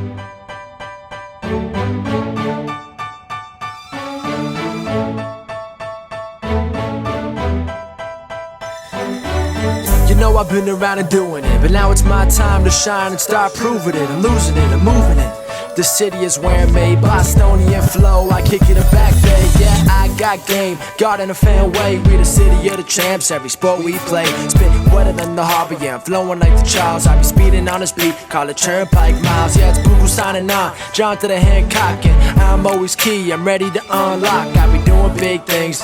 You know I've been around and doing it, but now it's my time to shine and start proving it. I'm losing it, I'm moving it. The city is where I'm made, Bostonian flow, I kick it a back day. Yeah, I got game, God in a fan way. We the city of the champs, every sport we play. Spit wetter than the harbor, yeah, I'm flowing like the Charles. I be speeding on this beat, call it Turnpike Miles. Yeah, it's Google signing on, John to the Hancock, and I'm always key, I'm ready to unlock. I be doing big things.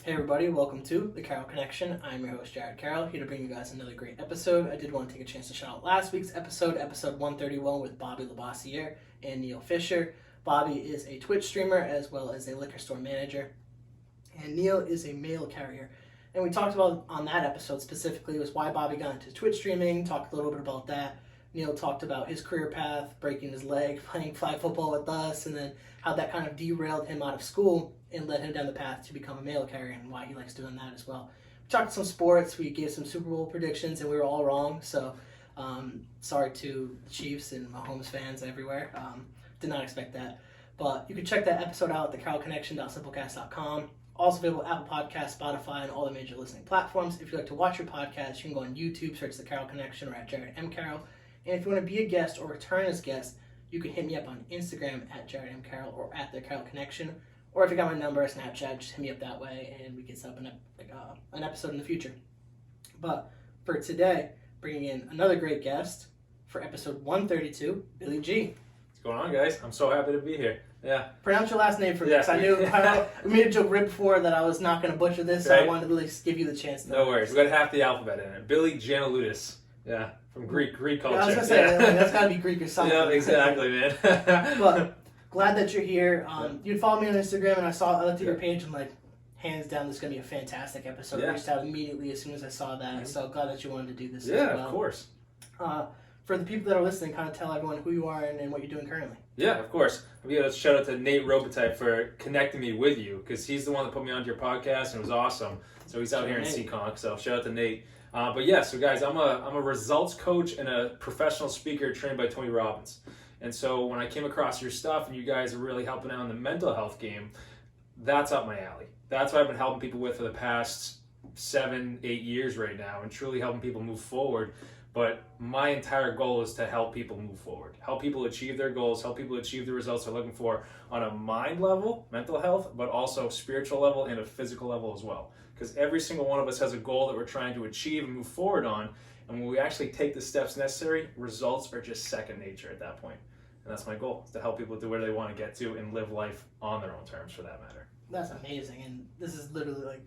Hey everybody, welcome to the Carroll Connection. I'm your host, Jared Carroll, here to bring you guys another great episode. I did want to take a chance to shout out last week's episode 131 with Bobby Labossiere and Neil Fisher. Bobby is a Twitch streamer as well as a liquor store manager, and Neil is a mail carrier. And we talked about on that episode specifically was why Bobby got into Twitch streaming, talked a little bit about that. Neil talked about his career path, breaking his leg, playing flag football with us, and then how that kind of derailed him out of school and led him down the path to become a mail carrier and why he likes doing that as well. We talked some sports, we gave some Super Bowl predictions, and we were all wrong, so sorry to the Chiefs and Mahomes fans everywhere. Did not expect that. But you can check that episode out at thecarrollconnection.simplecast.com. Also available Apple Podcasts, Spotify, and all the major listening platforms. If you like to watch your podcast, you can go on YouTube, search The Carroll Connection or at Jared M. Carroll. And if you want to be a guest or return as guest, you can hit me up on Instagram at Jared M. Carroll or at The Carroll Connection. Or if you got my number, Snapchat, just hit me up that way and we can set up an episode in the future. But for today, bringing in another great guest for episode 132, Billy G. What's going on, guys? I'm so happy to be here. Yeah. Pronounce your last name for me, Yeah. because I knew we made a joke right before that I was not going to butcher this, so I wanted to at least give you the chance. No worries. We got half the alphabet in it. Billy Janeludis. Yeah, from Greek culture. Yeah, I was going to say, that's got to be Greek or something. Yeah, exactly, man. But glad that you're here. You'd follow me on Instagram, and I looked at your page, and like, hands down, this is going to be a fantastic episode. I reached out immediately as soon as I saw that, so glad that you wanted to do this as well. Yeah, of course. For the people that are listening, kind of tell everyone who you are and what you're doing currently. Yeah, of course. I'm going to shout out to Nate Robitaille for connecting me with you, because he's the one that put me onto your podcast, and it was awesome. So he's out here in Seekonk, so shout out to Nate. But yeah, so guys, I'm a results coach and a professional speaker trained by Tony Robbins. And so when I came across your stuff and you guys are really helping out in the mental health game, that's up my alley. That's what I've been helping people with for the past 7-8 years right now, and truly helping people move forward. But my entire goal is to help people move forward, help people achieve their goals, help people achieve the results they're looking for on a mind level, mental health, but also spiritual level and a physical level as well. Because every single one of us has a goal that we're trying to achieve and move forward on. And when we actually take the steps necessary, results are just second nature at that point. And that's my goal, is to help people to where they want to get to and live life on their own terms, for that matter. That's amazing. And this is literally like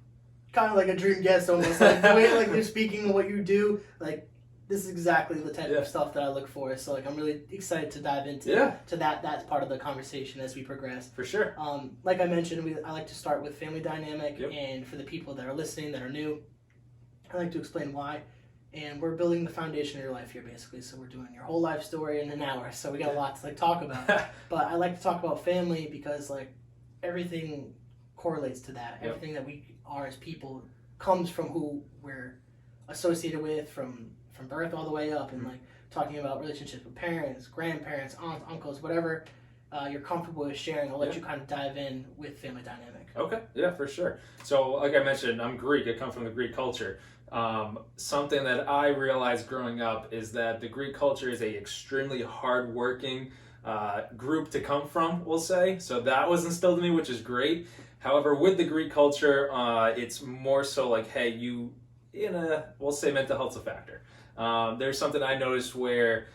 kind of like a dream guest almost. Like the way like you're speaking and what you do, like this is exactly the type of stuff that I look for. So like I'm really excited to dive into that's part of the conversation as we progress. For sure. Like I mentioned, I like to start with family dynamic, and for the people that are listening that are new, I like to explain why. And we're building the foundation of your life here, basically. So we're doing your whole life story in an hour. So we got a lot to like talk about. But I like to talk about family because like everything correlates to that. Everything that we are as people comes from who we're associated with from birth all the way up, and like talking about relationships with parents, grandparents, aunts, uncles, whatever you're comfortable with sharing. I'll let you kind of dive in with family dynamic. Okay, yeah, for sure. So like I mentioned, I'm Greek. I come from the Greek culture. Something that I realized growing up is that the Greek culture is a extremely hardworking group to come from, we'll say. So that was instilled in me, which is great. However, with the Greek culture, it's more so like, hey, we'll say mental health's a factor. There's something I noticed where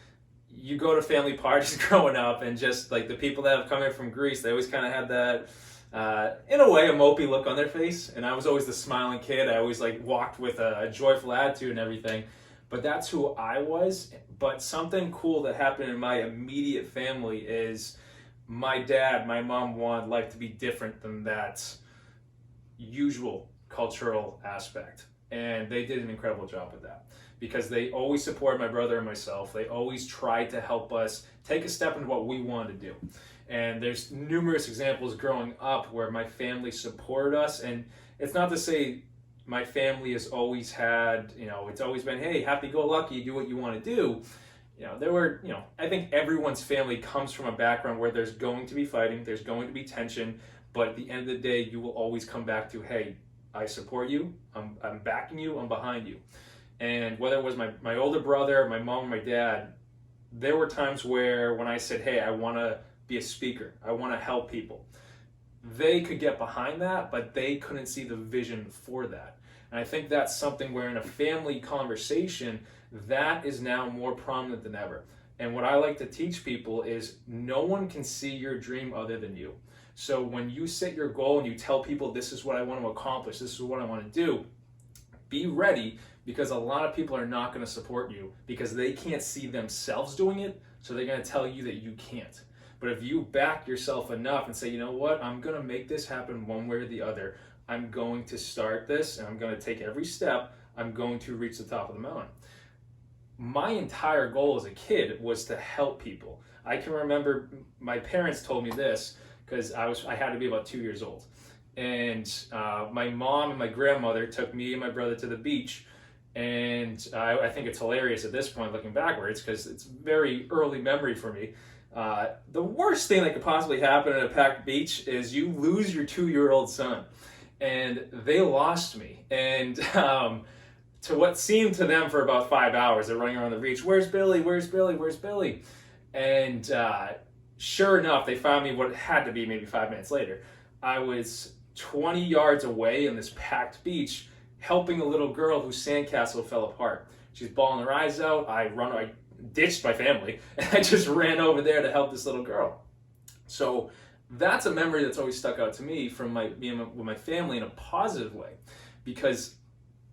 you go to family parties growing up, and just like the people that have come in from Greece, they always kind of had that, in a way, a mopey look on their face. And I was always the smiling kid. I always like walked with a joyful attitude and everything. But that's who I was. But something cool that happened in my immediate family is my dad, my mom wanted life to be different than that usual cultural aspect. And they did an incredible job with that, because they always supported my brother and myself. They always tried to help us take a step into what we wanted to do. And there's numerous examples growing up where my family supported us. And it's not to say my family has always had, it's always been, hey, happy-go-lucky, do what you want to do. I think everyone's family comes from a background where there's going to be fighting, there's going to be tension, but at the end of the day, you will always come back to, hey, I support you, I'm backing you, I'm behind you. And whether it was my older brother, my mom, or my dad, there were times where when I said, hey, I want to be a speaker, I want to help people, they could get behind that, but they couldn't see the vision for that. And I think that's something where in a family conversation, that is now more prominent than ever. And what I like to teach people is no one can see your dream other than you. So when you set your goal and you tell people, this is what I want to accomplish, this is what I want to do, be ready, because a lot of people are not going to support you because they can't see themselves doing it, so they're going to tell you that you can't. But if you back yourself enough and say, you know what, I'm going to make this happen one way or the other, I'm going to start this and I'm going to take every step, I'm going to reach the top of the mountain. My entire goal as a kid was to help people. I can remember my parents told me this because I had to be about 2 years old. And my mom and my grandmother took me and my brother to the beach. And I think it's hilarious at this point looking backwards because it's very early memory for me. The worst thing that could possibly happen at a packed beach is you lose your 2-year-old son. And they lost me. And to what seemed to them for about 5 hours, they're running around the beach. Where's Billy? Where's Billy? Where's Billy? And sure enough, they found me what had to be maybe 5 minutes later. I was 20 yards away on this packed beach helping a little girl whose sandcastle fell apart. She's bawling her eyes out. I ditched my family, and I just ran over there to help this little girl. So that's a memory that's always stuck out to me from being with my family in a positive way, because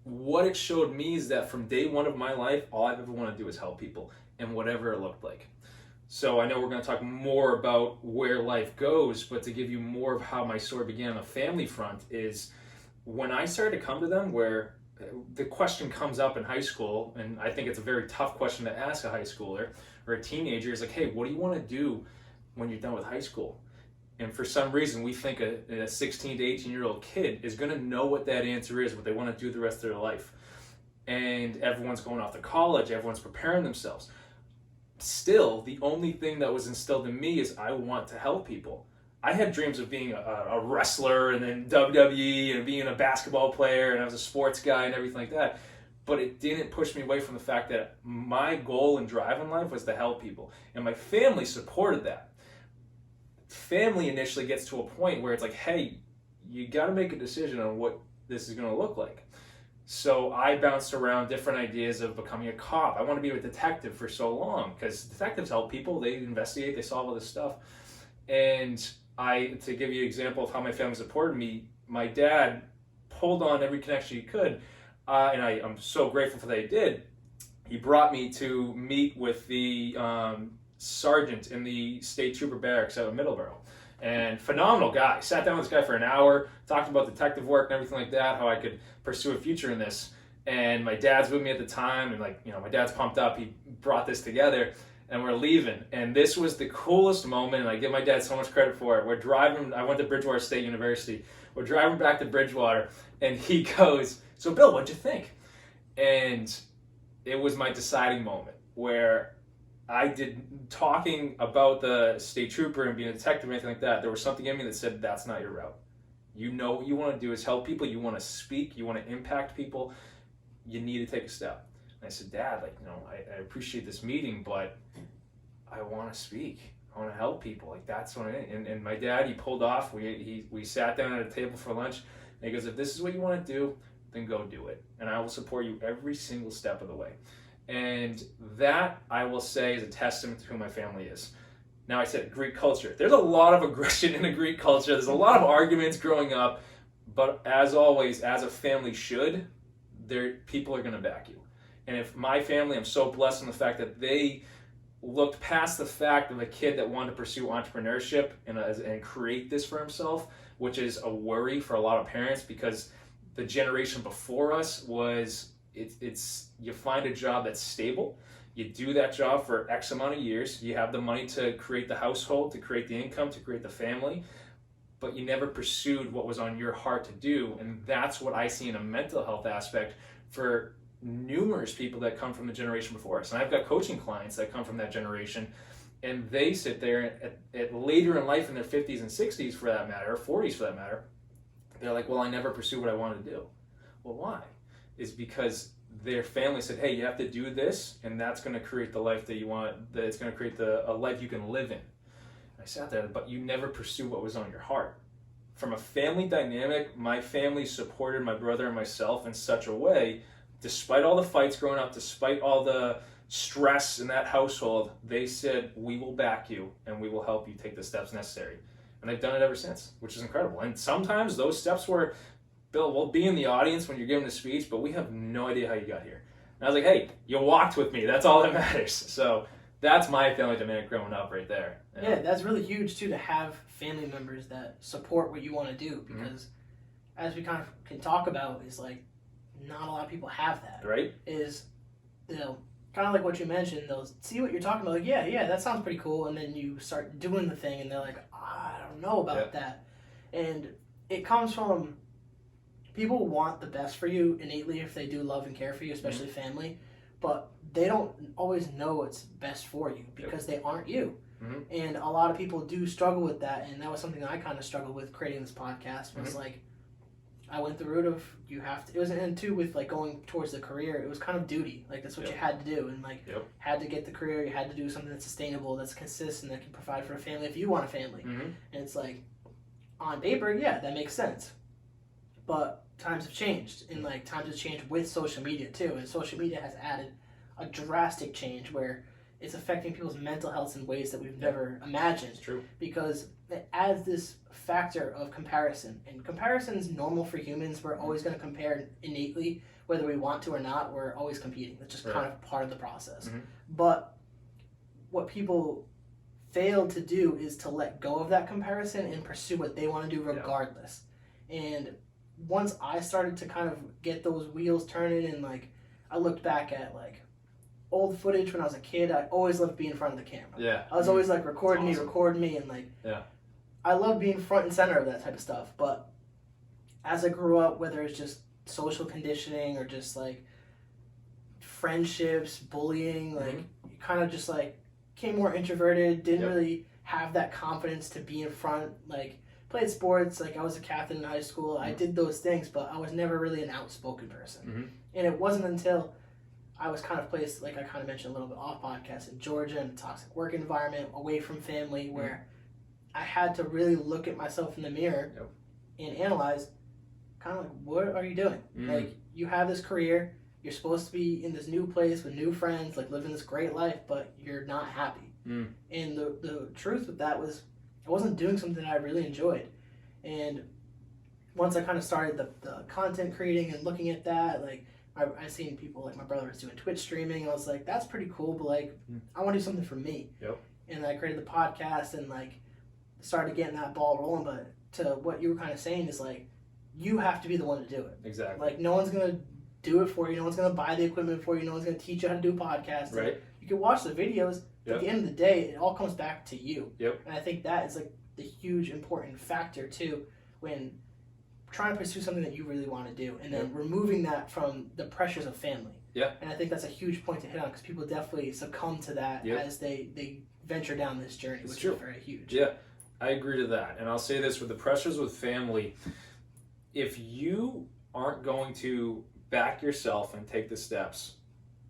what it showed me is that from day one of my life, all I've ever wanted to do is help people, and whatever it looked like. So I know we're going to talk more about where life goes, but to give you more of how my story began on the family front is when I started to come to them, where the question comes up in high school, and I think it's a very tough question to ask a high schooler or a teenager, is like, hey, what do you want to do when you're done with high school? And for some reason, we think a 16 to 18-year-old kid is going to know what that answer is, what they want to do the rest of their life. And everyone's going off to college, everyone's preparing themselves. Still, the only thing that was instilled in me is I want to help people. I had dreams of being a wrestler and then WWE and being a basketball player, and I was a sports guy and everything like that. But it didn't push me away from the fact that my goal and drive in life was to help people. And my family supported that. Family initially gets to a point where it's like, hey, you got to make a decision on what this is going to look like. So I bounced around different ideas of becoming a cop. I want to be a detective for so long because detectives help people. They investigate, they solve all this stuff. And to give you an example of how my family supported me, my dad pulled on every connection he could, and I'm so grateful for that he did. He brought me to meet with the sergeant in the state trooper barracks out of Middleborough. And phenomenal guy. Sat down with this guy for an hour, talked about detective work and everything like that, how I could pursue a future in this. And my dad's with me at the time, and my dad's pumped up. He brought this together, and we're leaving. And this was the coolest moment, and I give my dad so much credit for it. We're driving, I went to Bridgewater State University. We're driving back to Bridgewater, and he goes, "So Bill, what'd you think?" And it was my deciding moment where talking about the state trooper and being a detective or anything like that, there was something in me that said, that's not your route. You know what you want to do is help people, you want to speak, you want to impact people, you need to take a step. And I said, Dad, I appreciate this meeting, but I want to speak. I want to help people. That's what and my dad, he pulled off. We sat down at a table for lunch, and he goes, if this is what you want to do, then go do it. And I will support you every single step of the way. And that, I will say, is a testament to who my family is. Now, I said Greek culture. There's a lot of aggression in the Greek culture. There's a lot of arguments growing up. But as always, as a family should, people are going to back you. And if my family, I'm so blessed in the fact that they looked past the fact of a kid that wanted to pursue entrepreneurship and create this for himself, which is a worry for a lot of parents because the generation before us was... It's you find a job that's stable, you do that job for X amount of years, you have the money to create the household, to create the income, to create the family, but you never pursued what was on your heart to do. And that's what I see in a mental health aspect for numerous people that come from the generation before us. And I've got coaching clients that come from that generation, and they sit there at later in life in their 50s and 60s for that matter, or 40s for that matter. They're like, well, I never pursue what I wanted to do. Well, why? It's because their family said, hey, you have to do this, and that's going to create the life that you want, that it's going to create a life you can live in. And I sat there, but you never pursue what was on your heart. From a family dynamic, my family supported my brother and myself in such a way, despite all the fights growing up, despite all the stress in that household, they said, we will back you and we will help you take the steps necessary. And they've done it ever since, which is incredible. And sometimes those steps were, Bill, we'll be in the audience when you're giving a speech, but we have no idea how you got here. And I was like, hey, you walked with me. That's all that matters. So that's my family dynamic growing up right there. Yeah, that's really huge too, to have family members that support what you want to do, because as we kind of can talk about, is like not a lot of people have that. Right. Is, kind of like what you mentioned, they'll see what you're talking about, like, yeah, that sounds pretty cool, and then you start doing the thing and they're like, I don't know about that. And it comes from, people want the best for you innately if they do love and care for you, especially family, but they don't always know what's best for you because they aren't you. And a lot of people do struggle with that, and that was something that I kind of struggled with creating this podcast, was like, I went the route of, you have to, it was, and too with like going towards the career, it was kind of duty, like that's what you had to do, and like had to get the career, you had to do something that's sustainable, that's consistent, that can provide for a family if you want a family. And it's like, on paper, yeah, that makes sense, but times have changed, and like times have changed with social media too, and social media has added a drastic change where it's affecting people's mental health in ways that we've never imagined. It's true. Because it adds this factor of comparison. And comparison is normal for humans. We're always going to compare innately, whether we want to or not. We're always competing. It's just kind of part of the process. But what people fail to do is to let go of that comparison and pursue what they want to do regardless. And once I started to kind of get those wheels turning, and like I looked back at like old footage when I was a kid, I always loved being in front of the camera. I was always like recording me, and like I love being front and center of that type of stuff. But as I grew up, whether it's just social conditioning or just like friendships, bullying, like you kind of just like became more introverted, didn't really have that confidence to be in front, like played sports, like I was a captain in high school, I did those things, but I was never really an outspoken person. And it wasn't until I was kind of placed, like I kind of mentioned a little bit off podcast, in Georgia, in a toxic work environment, away from family, where I had to really look at myself in the mirror and analyze, kind of like, what are you doing? Like, you have this career, you're supposed to be in this new place with new friends, like living this great life, but you're not happy. And the truth with that was, I wasn't doing something that I really enjoyed. And once I kind of started the content creating and looking at that, like, I seen people, like my brother was doing Twitch streaming, and I was like, that's pretty cool, but like, I want to do something for me. And I created the podcast and like started getting that ball rolling. But to what you were kind of saying is like, you have to be the one to do it. Exactly. Like, no one's going to do it for you. No one's going to buy the equipment for you. No one's going to teach you how to do podcasts. Right. You can watch the videos. At the end of the day, it all comes back to you. And I think that is like the huge important factor too, when trying to pursue something that you really want to do, and then removing that from the pressures of family. And I think that's a huge point to hit on, because people definitely succumb to that as they venture down this journey, which is very huge. I agree to that. And I'll say this, with the pressures with family, if you aren't going to back yourself and take the steps,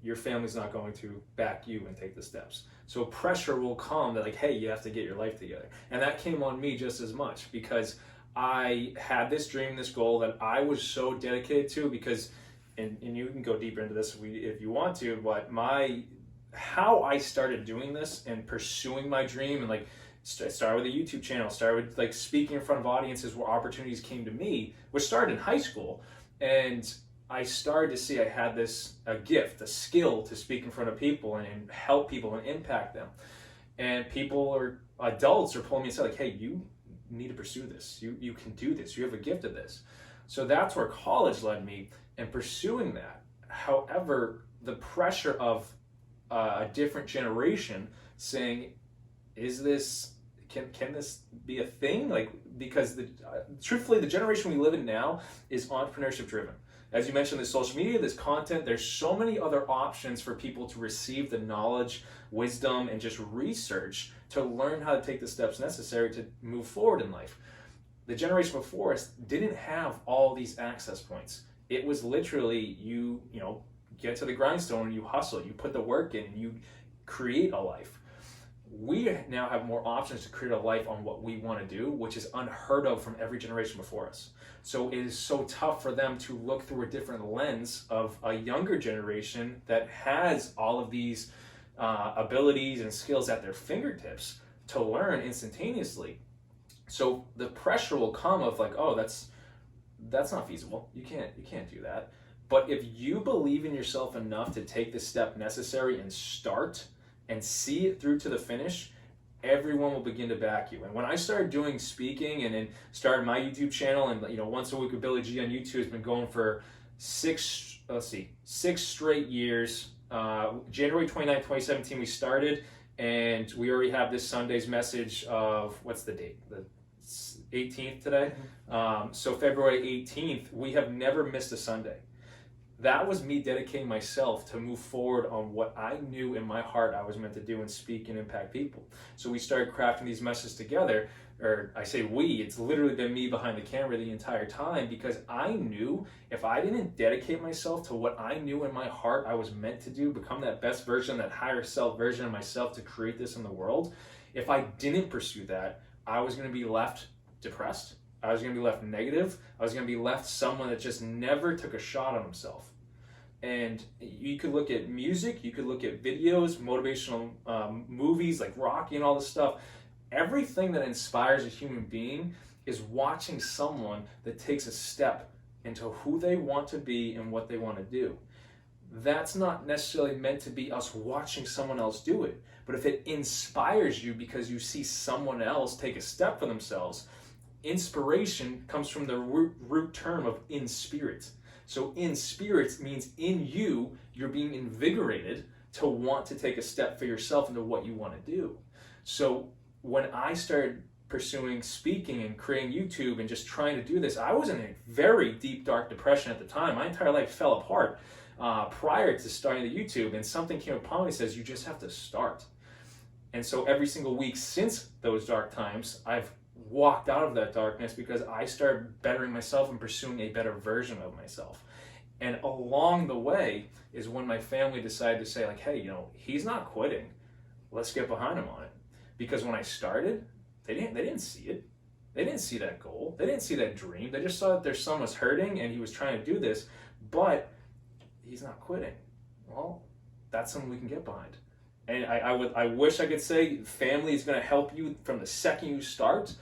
your family's not going to back you and take the steps. So pressure will come that like, hey, you have to get your life together. And that came on me just as much, because I had this dream, this goal that I was so dedicated to, because, and you can go deeper into this if you want to, but how I started doing this and pursuing my dream, and like started with a YouTube channel, started with like speaking in front of audiences where opportunities came to me, which started in high school. And I started to see I had a gift, a skill to speak in front of people and help people and impact them. And people, or adults, are pulling me aside like, hey, you need to pursue this. You can do this. You have a gift of this. So that's where college led me, and pursuing that. However, the pressure of a different generation saying, is this, can this be a thing? Like, because truthfully, the generation we live in now is entrepreneurship driven. As you mentioned, there's social media, there's content, there's so many other options for people to receive the knowledge, wisdom, and just research to learn how to take the steps necessary to move forward in life. The generation before us didn't have all these access points. It was literally you get to the grindstone and you hustle, you put the work in, and you create a life. We now have more options to create a life on what we want to do, which is unheard of from every generation before us. So it is so tough for them to look through a different lens of a younger generation that has all of these abilities and skills at their fingertips to learn instantaneously. So the pressure will come of like, oh, that's not feasible. You can't do that. But if you believe in yourself enough to take the step necessary and start and see it through to the finish, everyone will begin to back you. And when I started doing speaking and then started my YouTube channel, and Once a Week with Billy G on YouTube has been going for six straight years. January 29, 2017 we started, and we already have this Sunday's message of, what's the date? The 18th today. So February 18th, we have never missed a Sunday. That was me dedicating myself to move forward on what I knew in my heart I was meant to do and speak and impact people. So we started crafting these messages together, or I say we, it's literally been me behind the camera the entire time, because I knew if I didn't dedicate myself to what I knew in my heart I was meant to do, become that best version, that higher self version of myself to create this in the world, if I didn't pursue that, I was going to be left depressed. I was going to be left negative. I was going to be left someone that just never took a shot on himself. And you could look at music, you could look at videos, motivational movies like Rocky and all this stuff. Everything that inspires a human being is watching someone that takes a step into who they want to be and what they want to do. That's not necessarily meant to be us watching someone else do it. But if it inspires you because you see someone else take a step for themselves, inspiration comes from the root term of in spirit. So in spirit means in you, you're being invigorated to want to take a step for yourself into what you want to do. So when I started pursuing speaking and creating YouTube and just trying to do this, I was in a very deep, dark depression at the time. My entire life fell apart prior to starting the YouTube, and something came upon me and says, you just have to start. And so every single week since those dark times, I've walked out of that darkness because I started bettering myself and pursuing a better version of myself. And along the way is when my family decided to say, like, hey, he's not quitting. Let's get behind him on it. Because when I started, they didn't see it. They didn't see that goal. They didn't see that dream. They just saw that their son was hurting and he was trying to do this, but he's not quitting. Well, that's something we can get behind. And I wish I could say family is going to help you from the second you start.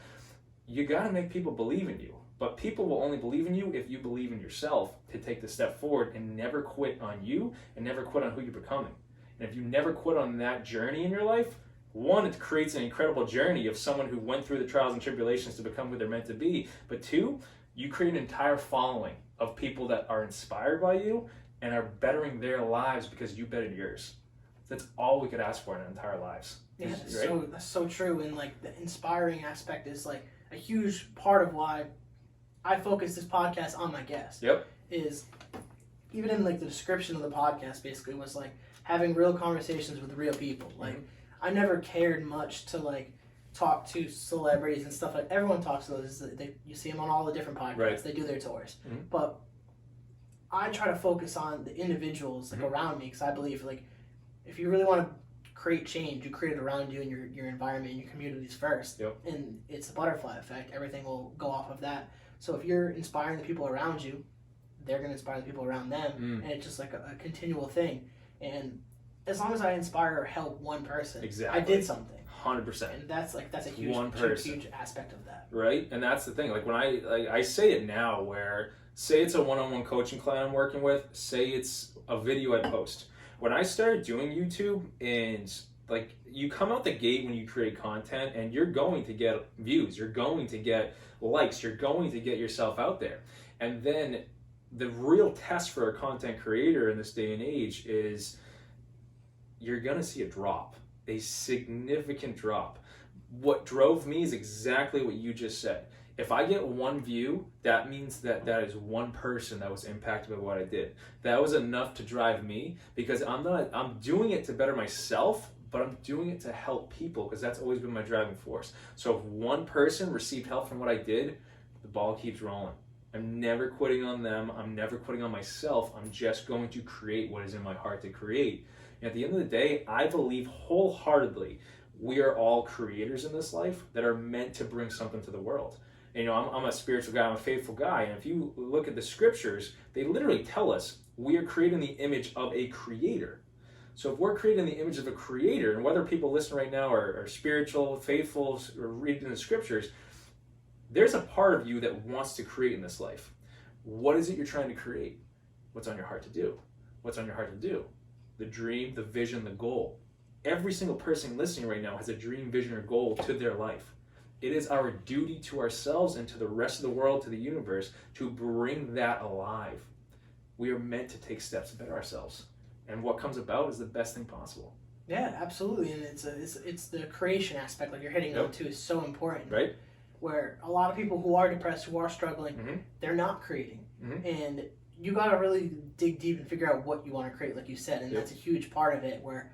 You got to make people believe in you. But people will only believe in you if you believe in yourself to take the step forward and never quit on you and never quit on who you're becoming. And if you never quit on that journey in your life, one, it creates an incredible journey of someone who went through the trials and tribulations to become who they're meant to be. But two, you create an entire following of people that are inspired by you and are bettering their lives because you bettered yours. That's all we could ask for in our entire lives. Yeah, Right? that's so true. And like the inspiring aspect is like a huge part of why I focus this podcast on my guest. Yep. Is even in like the description of the podcast basically was like having real conversations with real people. Like I never cared much to like talk to celebrities and stuff. Like everyone talks to those. You see them on all the different podcasts. Right. They do their tours. But I try to focus on the individuals like around me, because I believe like if you really want to create change, you create it around you and your environment and your communities first. Yep. And it's a butterfly effect. Everything will go off of that. So if you're inspiring the people around you, they're going to inspire the people around them. And it's just like a continual thing. And as long as I inspire or help one person, exactly. I did something. 100%. And that's a huge aspect of that. Right? And that's the thing. Like when I say it now, where say it's a one-on-one coaching client I'm working with, say it's a video I post. When I started doing YouTube, and like you come out the gate when you create content and you're going to get views, you're going to get likes, you're going to get yourself out there. And then the real test for a content creator in this day and age is you're going to see a drop, a significant drop. what drove me is exactly what you just said. If I get one view, that means that is one person that was impacted by what I did. That was enough to drive me, because I'm doing it to better myself, but I'm doing it to help people, because that's always been my driving force. So if one person received help from what I did, the ball keeps rolling. I'm never quitting on them. I'm never quitting on myself. I'm just going to create what is in my heart to create. And at the end of the day, I believe wholeheartedly we are all creators in this life that are meant to bring something to the world. And, I'm a spiritual guy, I'm a faithful guy, and if you look at the scriptures, they literally tell us we are creating the image of a creator. So if we're creating the image of a creator, and whether people listening right now are spiritual, faithful, or reading the scriptures, there's a part of you that wants to create in this life. What is it you're trying to create? What's on your heart to do? What's on your heart to do? The dream, the vision, the goal. Every single person listening right now has a dream, vision, or goal to their life. It is our duty to ourselves and to the rest of the world, to the universe, to bring that alive. We are meant to take steps to better ourselves. And what comes about is the best thing possible. Yeah, absolutely. And it's the creation aspect, like you're hitting on too, is so important. Right. Where a lot of people who are depressed, who are struggling, they're not creating. And you got to really dig deep and figure out what you want to create, like you said. And that's a huge part of it, where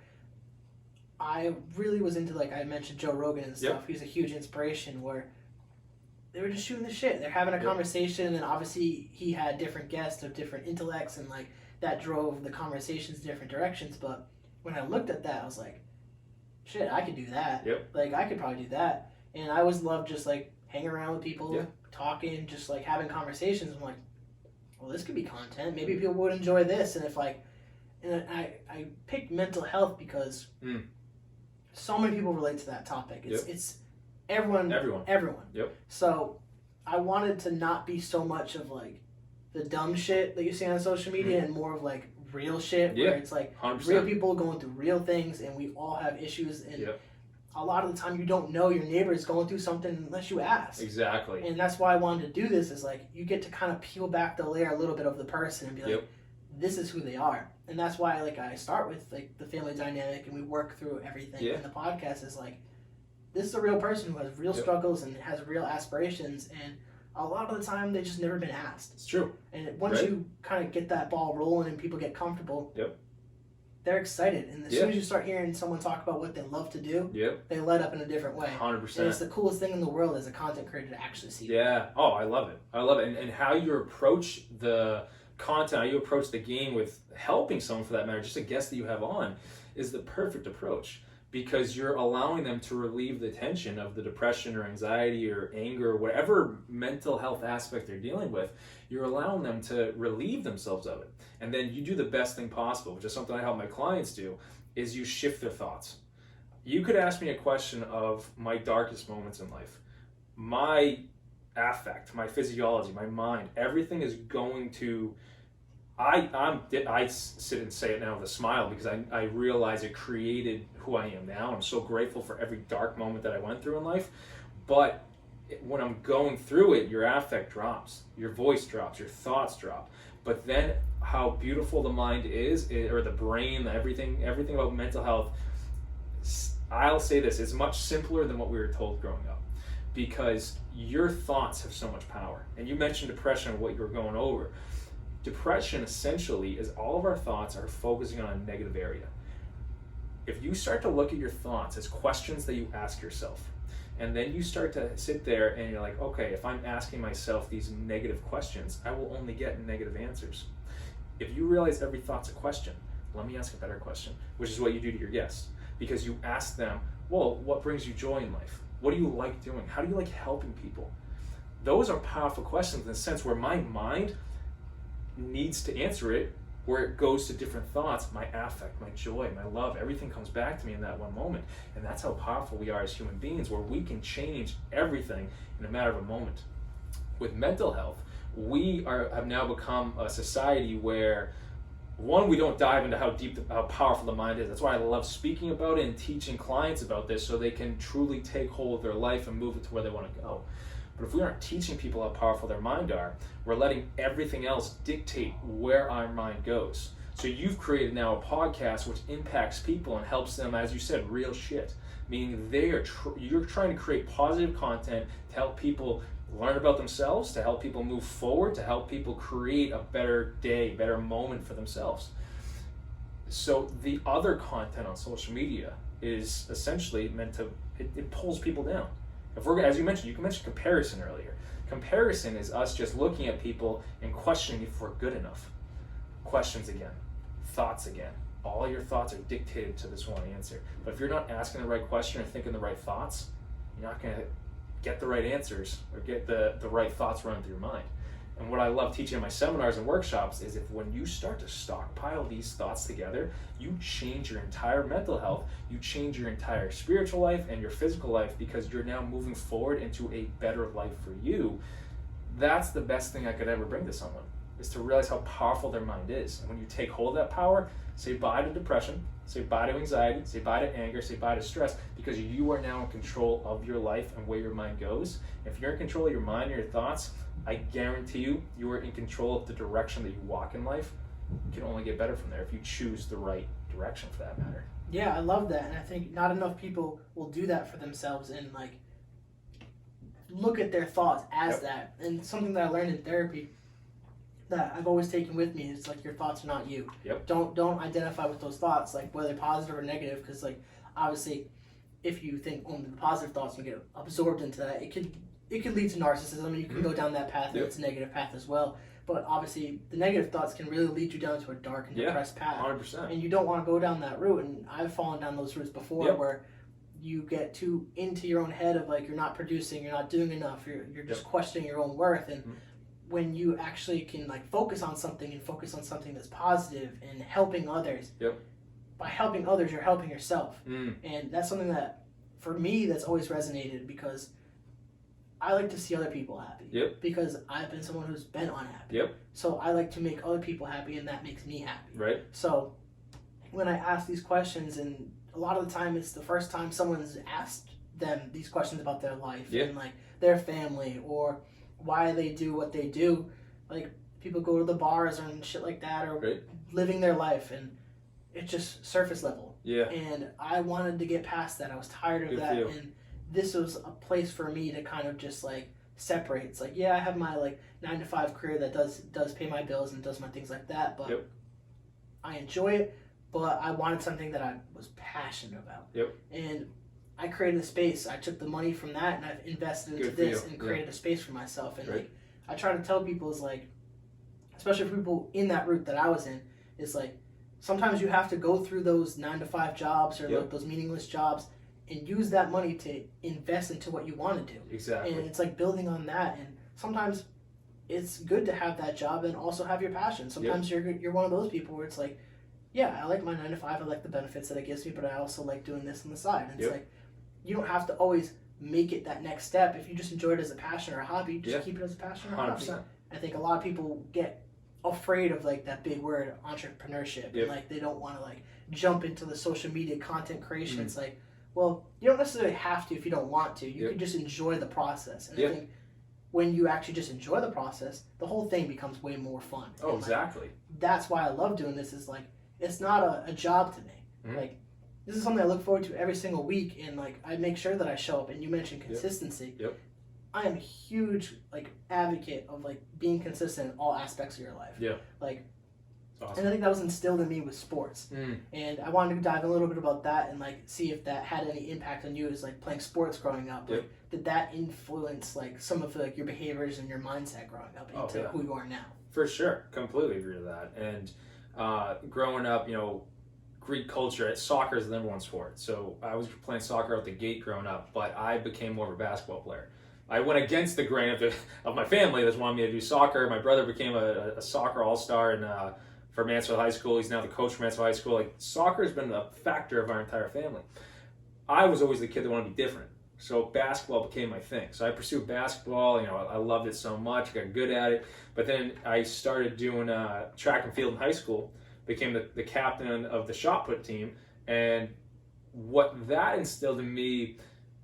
I really was into, like I mentioned, Joe Rogan and stuff. He's a huge inspiration, where they were just shooting the shit. They're having a conversation, and obviously he had different guests of different intellects, and like that drove the conversations different directions. But when I looked at that, I was like, shit, I could do that. Like, I could probably do that. And I always loved just like hanging around with people, talking, just like having conversations. I'm like, well, this could be content. Maybe people would enjoy this. And if like, and I picked mental health because so many people relate to that topic. It's everyone. So I wanted to not be so much of like the dumb shit that you see on social media, and more of like real shit, where it's like 100%. Real people going through real things, and we all have issues, and a lot of the time you don't know your neighbor is going through something unless you ask. Exactly. And that's why I wanted to do this, is like you get to kind of peel back the layer a little bit of the person and be like, this is who they are. And that's why like I start with like the family dynamic, and we work through everything. And the podcast is like, this is a real person who has real struggles and has real aspirations, and a lot of the time they just never been asked. It's true. And once you kind of get that ball rolling and people get comfortable, they're excited. And as soon as you start hearing someone talk about what they love to do, they light up in a different way. 100%. And it's the coolest thing in the world as a content creator to actually see. Oh, I love it. And how you approach the content, how you approach the game with helping someone, for that matter, just a guest that you have on, is the perfect approach, because you're allowing them to relieve the tension of the depression or anxiety or anger or whatever mental health aspect they're dealing with. You're allowing them to relieve themselves of it. And then you do the best thing possible, which is something I help my clients do, is you shift their thoughts. You could ask me a question of my darkest moments in life. My affect, my physiology, my mind, everything is going to... I sit and say it now with a smile, because I realize it created who I am now. I'm so grateful for every dark moment that I went through in life. But when I'm going through it, your affect drops, your voice drops, your thoughts drop. But then how beautiful the mind is, or the brain, everything about mental health, I'll say this, it's much simpler than what we were told growing up, because your thoughts have so much power. And you mentioned depression and what you were going over. Depression essentially is all of our thoughts are focusing on a negative area. If you start to look at your thoughts as questions that you ask yourself, and then you start to sit there and you're like, okay, if I'm asking myself these negative questions, I will only get negative answers. If you realize every thought's a question, let me ask a better question, which is what you do to your guests. Because you ask them, well, what brings you joy in life? What do you like doing? How do you like helping people? Those are powerful questions in the sense where my mind needs to answer it, where it goes to different thoughts. My affect, my joy, my love, everything comes back to me in that one moment. And that's how powerful we are as human beings, where we can change everything in a matter of a moment. With mental health, we have now become a society where, one, we don't dive into how powerful the mind is. That's why I love speaking about it and teaching clients about this, so they can truly take hold of their life and move it to where they want to go. But if we aren't teaching people how powerful their mind are, we're letting everything else dictate where our mind goes. So you've created now a podcast which impacts people and helps them, as you said, real shit. meaning you're trying to create positive content to help people learn about themselves, to help people move forward, to help people create a better day, better moment for themselves. So the other content on social media is essentially meant to, it pulls people down. If we're, as you mentioned comparison earlier. Comparison is us just looking at people and questioning if we're good enough. Questions again, thoughts again. All your thoughts are dictated to this one answer. But if you're not asking the right question or thinking the right thoughts, you're not going to get the right answers or get the right thoughts running through your mind. And what I love teaching in my seminars and workshops is if when you start to stockpile these thoughts together, you change your entire mental health, you change your entire spiritual life and your physical life, because you're now moving forward into a better life for you. That's the best thing I could ever bring to someone, is to realize how powerful their mind is. And when you take hold of that power, say bye to depression, say bye to anxiety, say bye to anger, say bye to stress, because you are now in control of your life and where your mind goes. If you're in control of your mind and your thoughts, I guarantee you are in control of the direction that you walk in life. You can only get better from there if you choose the right direction, for that matter. Yeah, I love that. And I think not enough people will do that for themselves and like look at their thoughts as that. And something that I learned in therapy that I've always taken with me is like, your thoughts are not you. Don't identify with those thoughts, like whether positive or negative, because like obviously if you think only the positive thoughts and you get absorbed into that, it could lead to narcissism, and you can go down that path, and it's a negative path as well. But obviously the negative thoughts can really lead you down to a dark and depressed path. 100%. And you don't want to go down that route, and I've fallen down those routes before where you get too into your own head of like, you're not producing, you're not doing enough, you're just questioning your own worth. And when you actually can like focus on something that's positive and helping others, by helping others you're helping yourself. And that's something that for me that's always resonated, because I like to see other people happy. Because I've been someone who's been unhappy. So I like to make other people happy, and that makes me happy. So when I ask these questions, and a lot of the time it's the first time someone's asked them these questions about their life and like their family or why they do what they do. Like people go to the bars and shit like that, or living their life, and it's just surface level. And I wanted to get past that. I was tired of that. And this was a place for me to kind of just like separate. It's like, I have my like 9-to-5 career that does pay my bills and does my things like that, but I enjoy it, but I wanted something that I was passionate about. And I created a space. I took the money from that and I've invested into this and created a space for myself. And like I try to tell people is like, especially for people in that route that I was in, is like sometimes you have to go through those 9-to-5 jobs or like those meaningless jobs and use that money to invest into what you want to do. Exactly. And it's like building on that. And sometimes it's good to have that job and also have your passion. Sometimes you're one of those people where it's like, I like my 9-to-5, I like the benefits that it gives me, but I also like doing this on the side. And it's like, you don't have to always make it that next step. If you just enjoy it as a passion or a hobby, just keep it as a passion or a hobby. 100%. I think a lot of people get afraid of like that big word entrepreneurship. And like they don't want to like jump into the social media content creation. It's like, well, you don't necessarily have to if you don't want to. You can just enjoy the process. And I think when you actually just enjoy the process, the whole thing becomes way more fun. Oh, and, exactly. That's why I love doing this, is like, it's not a job to me. Like, this is something I look forward to every single week, and like I make sure that I show up. And you mentioned consistency. I am a huge like advocate of like being consistent in all aspects of your life. Like, awesome. And I think that was instilled in me with sports. And I wanted to dive a little bit about that and like see if that had any impact on you as like playing sports growing up. Like, did that influence like some of like your behaviors and your mindset growing up into who you are now? For sure, completely agree with that. And growing up, Greek culture, soccer is the number one sport. So I was playing soccer out the gate growing up, but I became more of a basketball player. I went against the grain of my family that wanted me to do soccer. My brother became a soccer all-star for Mansfield High School. He's now the coach for Mansfield High School. Like, soccer has been a factor of our entire family. I was always the kid that wanted to be different. So basketball became my thing. So I pursued basketball. I loved it so much, got good at it. But then I started doing track and field in high school, became the captain of the shot put team. And what that instilled in me,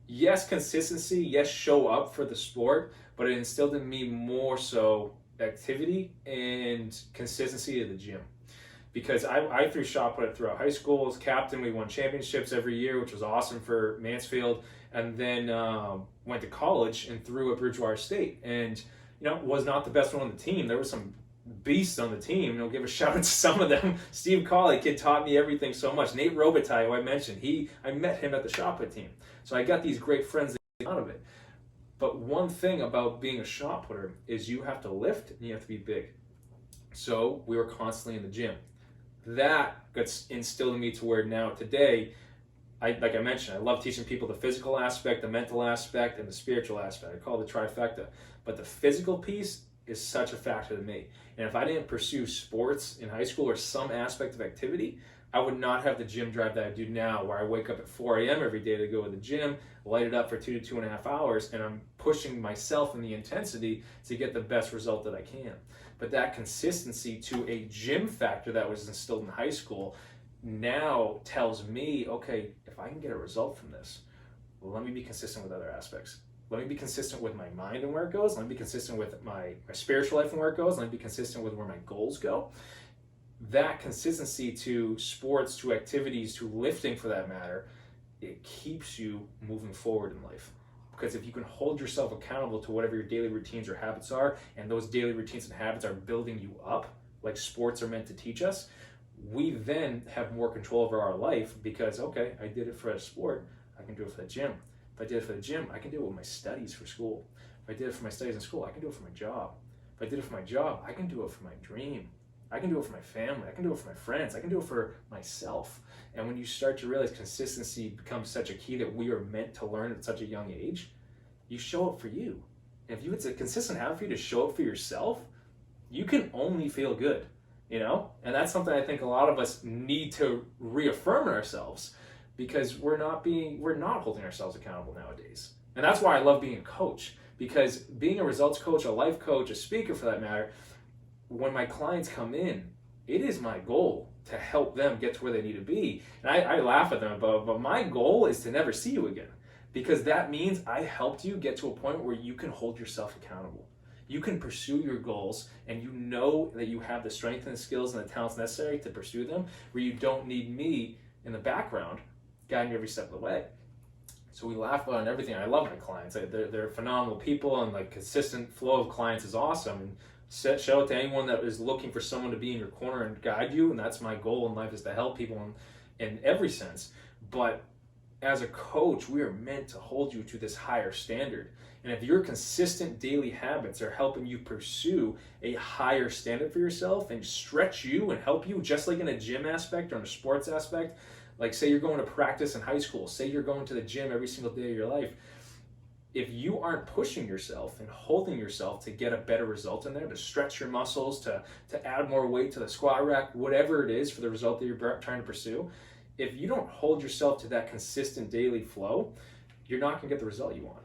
yes, consistency, yes, show up for the sport, but it instilled in me more so activity and consistency at the gym. because I threw shot put throughout high school. As captain, we won championships every year, which was awesome for Mansfield. And then went to college and threw at Bridgewater State, and was not the best one on the team. There were some beasts on the team. Give a shout out to some of them. Steve Colley, kid, taught me everything so much. Nate Robitaille, who I mentioned, I met him at the shot put team. So I got these great friends out of it. But one thing about being a shot putter is you have to lift and you have to be big. So we were constantly in the gym. That got instilled in me to where now today, like I mentioned, I love teaching people the physical aspect, the mental aspect, and the spiritual aspect. I call it the trifecta. But the physical piece is such a factor to me. And if I didn't pursue sports in high school or some aspect of activity, I would not have the gym drive that I do now, where I wake up at 4 a.m. every day to go to the gym, light it up for 2 to 2.5 hours, and I'm pushing myself in the intensity to get the best result that I can. But that consistency to a gym factor that was instilled in high school now tells me, okay, if I can get a result from this, well, let me be consistent with other aspects. Let me be consistent with my mind and where it goes. Let me be consistent with my spiritual life and where it goes. Let me be consistent with where my goals go. That consistency to sports, to activities, to lifting for that matter, it keeps you moving forward in life. Because if you can hold yourself accountable to whatever your daily routines or habits are, and those daily routines and habits are building you up, like sports are meant to teach us, we then have more control over our life because, okay, I did it for a sport, I can do it for the gym. If I did it for the gym, I can do it with my studies for school. If I did it for my studies in school, I can do it for my job. If I did it for my job, I can do it for my dream. I can do it for my family. I can do it for my friends. I can do it for myself. And when you start to realize consistency becomes such a key that we are meant to learn at such a young age, you show up for you. And if it's a consistent habit for you to show up for yourself, you can only feel good, And that's something I think a lot of us need to reaffirm in ourselves, because we're not holding ourselves accountable nowadays. And that's why I love being a coach, because being a results coach, a life coach, a speaker for that matter, when my clients come in, it is my goal to help them get to where they need to be. And I laugh at them, but my goal is to never see you again, because that means I helped you get to a point where you can hold yourself accountable. You can pursue your goals, and you know that you have the strength and the skills and the talents necessary to pursue them, where you don't need me in the background guiding you every step of the way. So we laugh about everything. I love my clients. They're phenomenal people, and like consistent flow of clients is awesome. And shout out to anyone that is looking for someone to be in your corner and guide you, and that's my goal in life, is to help people in every sense. But as a coach, we are meant to hold you to this higher standard. And if your consistent daily habits are helping you pursue a higher standard for yourself and stretch you and help you, just like in a gym aspect or in a sports aspect, like say you're going to practice in high school, say you're going to the gym every single day of your life, if you aren't pushing yourself and holding yourself to get a better result in there, to stretch your muscles, to add more weight to the squat rack, whatever it is for the result that you're trying to pursue, if you don't hold yourself to that consistent daily flow, you're not going to get the result you want.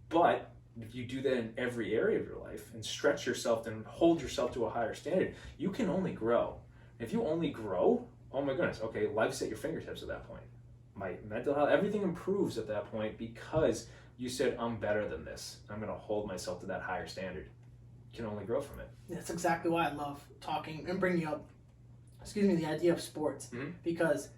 But if you do that in every area of your life and stretch yourself and hold yourself to a higher standard, you can only grow. If you only grow, oh my goodness, okay, life's at your fingertips at that point. My mental health, everything improves at that point, because you said, I'm better than this. I'm going to hold myself to that higher standard. You can only grow from it. That's exactly why I love talking and bringing up, the idea of sports. Mm-hmm. Because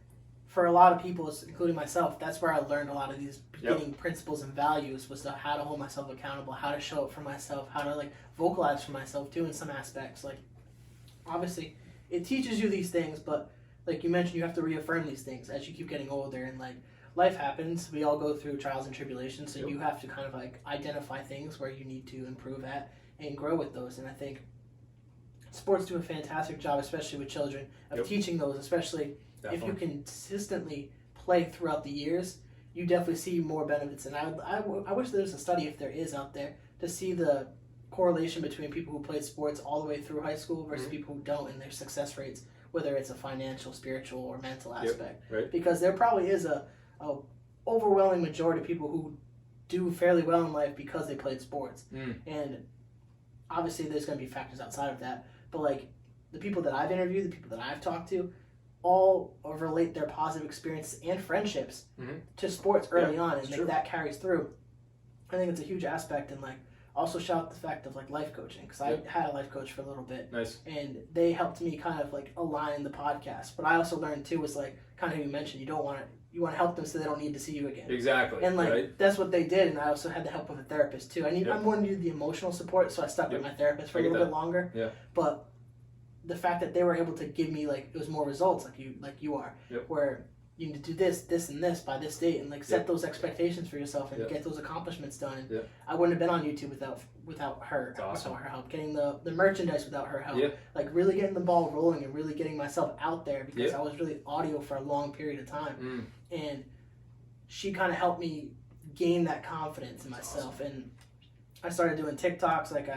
for a lot of people, including myself, that's where I learned a lot of these beginning principles and values, was how to hold myself accountable, how to show up for myself, how to vocalize for myself too in some aspects. Obviously, it teaches you these things, but like you mentioned, you have to reaffirm these things as you keep getting older, and life happens. We all go through trials and tribulations, so you have to kind of identify things where you need to improve at and grow with those. And I think sports do a fantastic job, especially with children, of teaching those, especially if you consistently play throughout the years. You definitely see more benefits. And I wish there's a study, if there is out there, to see the correlation between people who played sports all the way through high school versus people who don't, and their success rates, whether it's a financial, spiritual, or mental aspect. Right. Because there probably is a overwhelming majority of people who do fairly well in life because they played sports. And obviously there's going to be factors outside of that, but the people that I've interviewed, the people that I've talked to, all relate their positive experiences and friendships to sports early on, and that carries through. I think it's a huge aspect in Also shout out the fact of like life coaching, because I had a life coach for a little bit. Nice. And they helped me kind of like align the podcast. But I also learned too was like kind of you mentioned, you want to help them so they don't need to see you again. Exactly. And like right? that's what they did. And I also had the help of a therapist too. I more needed the emotional support, so I stuck with my therapist for a little bit longer. Yeah. But the fact that they were able to give me like it was more results like you are, where you need to do this, and this by this date, and like set those expectations for yourself and get those accomplishments done. And I wouldn't have been on YouTube without her, awesome. without her help. Getting the merchandise without her help. Like really getting the ball rolling and really getting myself out there, because I was really audio for a long period of time. And she kind of helped me gain that confidence in myself. Awesome. And I started doing TikToks. Like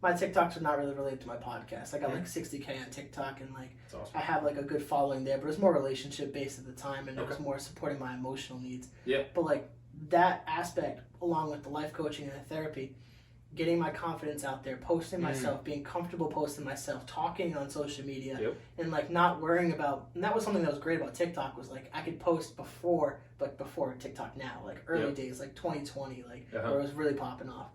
my TikToks are not really related to my podcast. I got like 60K on TikTok, and like awesome. I have like a good following there, but it was more relationship based at the time, and it was more supporting my emotional needs. But like that aspect, along with the life coaching and the therapy, getting my confidence out there, posting myself, being comfortable posting myself, talking on social media, and like not worrying about. And that was something that was great about TikTok, was like I could post before TikTok now, like early days, like 2020, like where it was really popping off.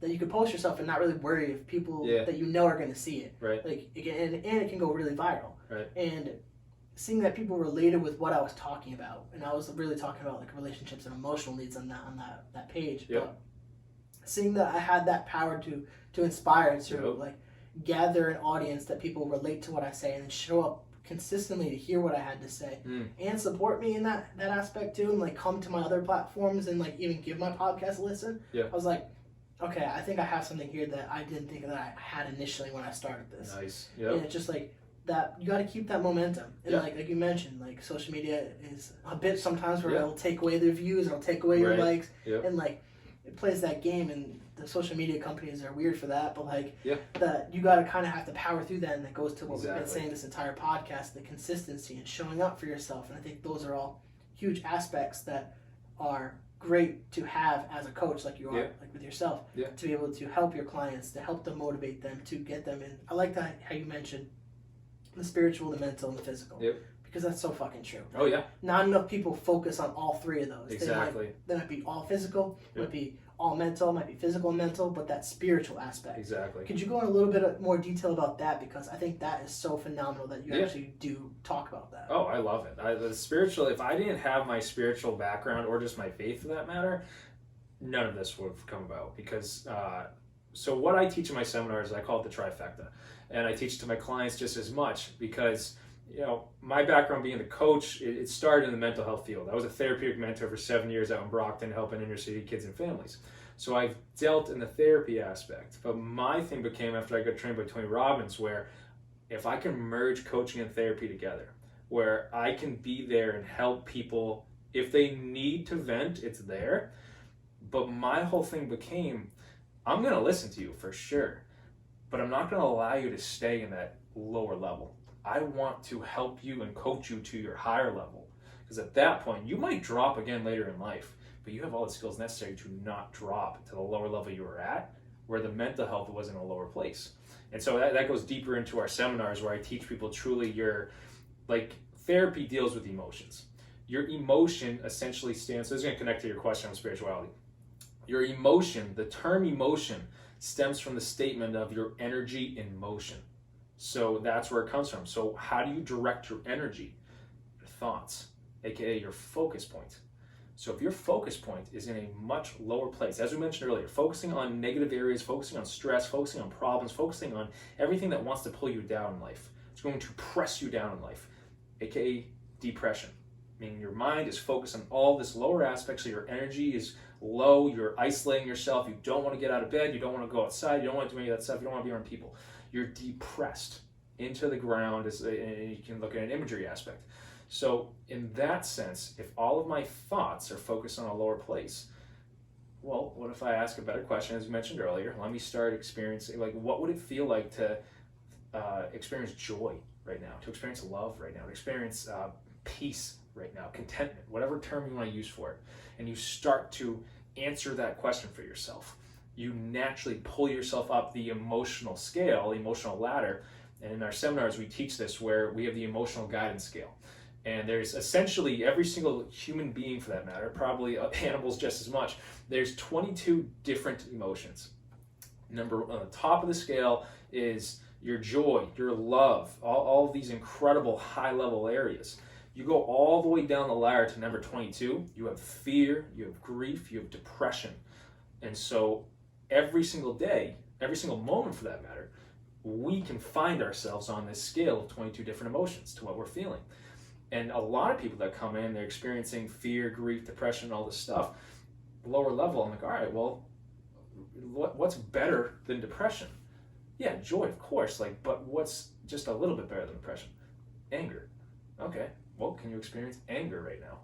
That you could post yourself and not really worry if people that you know are going to see it. Right. Like and it can go really viral. Right. And seeing that people related with what I was talking about, and I was really talking about like relationships and emotional needs on that page. But seeing that I had that power to inspire and to like gather an audience that people relate to what I say and show up consistently to hear what I had to say and support me in that aspect too, and like come to my other platforms and like even give my podcast a listen. I was like, okay, I think I have something here that I didn't think that I had initially when I started this. Nice. And it's just like that, you got to keep that momentum. And like you mentioned, like social media is a bit sometimes where it'll take away the views, it'll take away your likes, and like it plays that game, and the social media companies are weird for that, but like that you got to kind of have to power through that, and that goes to what we've been saying this entire podcast, the consistency and showing up for yourself. And I think those are all huge aspects that are great to have as a coach, like you are, like with yourself, to be able to help your clients, to help them motivate them, to get them in. I like that how you mentioned the spiritual, the mental, and the physical, because that's so fucking true. Oh yeah. Not enough people focus on all three of those. Exactly. They might be all physical, might be all mental, might be physical and mental, but that spiritual aspect. Exactly. Could you go in a little bit more detail about that, because I think that is so phenomenal that you actually do talk about that. Oh, I love it. The spiritual. If I didn't have my spiritual background, or just my faith for that matter, none of this would have come about. Because so what I teach in my seminars, I call it the trifecta, and I teach to my clients just as much, because my background being the coach, it started in the mental health field. I was a therapeutic mentor for 7 years out in Brockton, helping inner city kids and families. So I've dealt in the therapy aspect. But my thing became after I got trained by Tony Robbins, where if I can merge coaching and therapy together, where I can be there and help people, if they need to vent, it's there. But my whole thing became, I'm going to listen to you for sure, but I'm not going to allow you to stay in that lower level. I want to help you and coach you to your higher level, because at that point you might drop again later in life, but you have all the skills necessary to not drop to the lower level you were at, where the mental health was in a lower place. And so that goes deeper into our seminars, where I teach people truly therapy deals with emotions. Your emotion essentially stands, so this is going to connect to your question on spirituality. Your emotion, the term emotion, stems from the statement of your energy in motion. So that's where it comes from. So how do you direct your energy? Your thoughts, aka your focus point. So if your focus point is in a much lower place, as we mentioned earlier, focusing on negative areas, focusing on stress, focusing on problems, focusing on everything that wants to pull you down in life, it's going to press you down in life, aka depression. Meaning your mind is focused on all this lower aspect, so your energy is low, you're isolating yourself, you don't want to get out of bed, you don't want to go outside, you don't want to do any of that stuff, you don't want to be around people. You're depressed into the ground, and you can look at an imagery aspect. So in that sense, if all of my thoughts are focused on a lower place, well, what if I ask a better question, as you mentioned earlier? Let me start experiencing, what would it feel like to experience joy right now, to experience love right now, to experience peace right now, contentment, whatever term you want to use for it. And you start to answer that question for yourself. You naturally pull yourself up the emotional scale, the emotional ladder. And in our seminars, we teach this, where we have the emotional guidance scale. And there's essentially every single human being, for that matter, probably animals just as much, there's 22 different emotions. On the top of the scale is your joy, your love, all of these incredible high-level areas. You go all the way down the ladder to number 22, you have fear, you have grief, you have depression. And so every single day, every single moment for that matter, we can find ourselves on this scale of 22 different emotions to what we're feeling. And a lot of people that come in, they're experiencing fear, grief, depression, all this stuff. Lower level, I'm like, all right, well, what's better than depression? Yeah, joy, of course, but what's just a little bit better than depression? Anger. Okay, well, can you experience anger right now?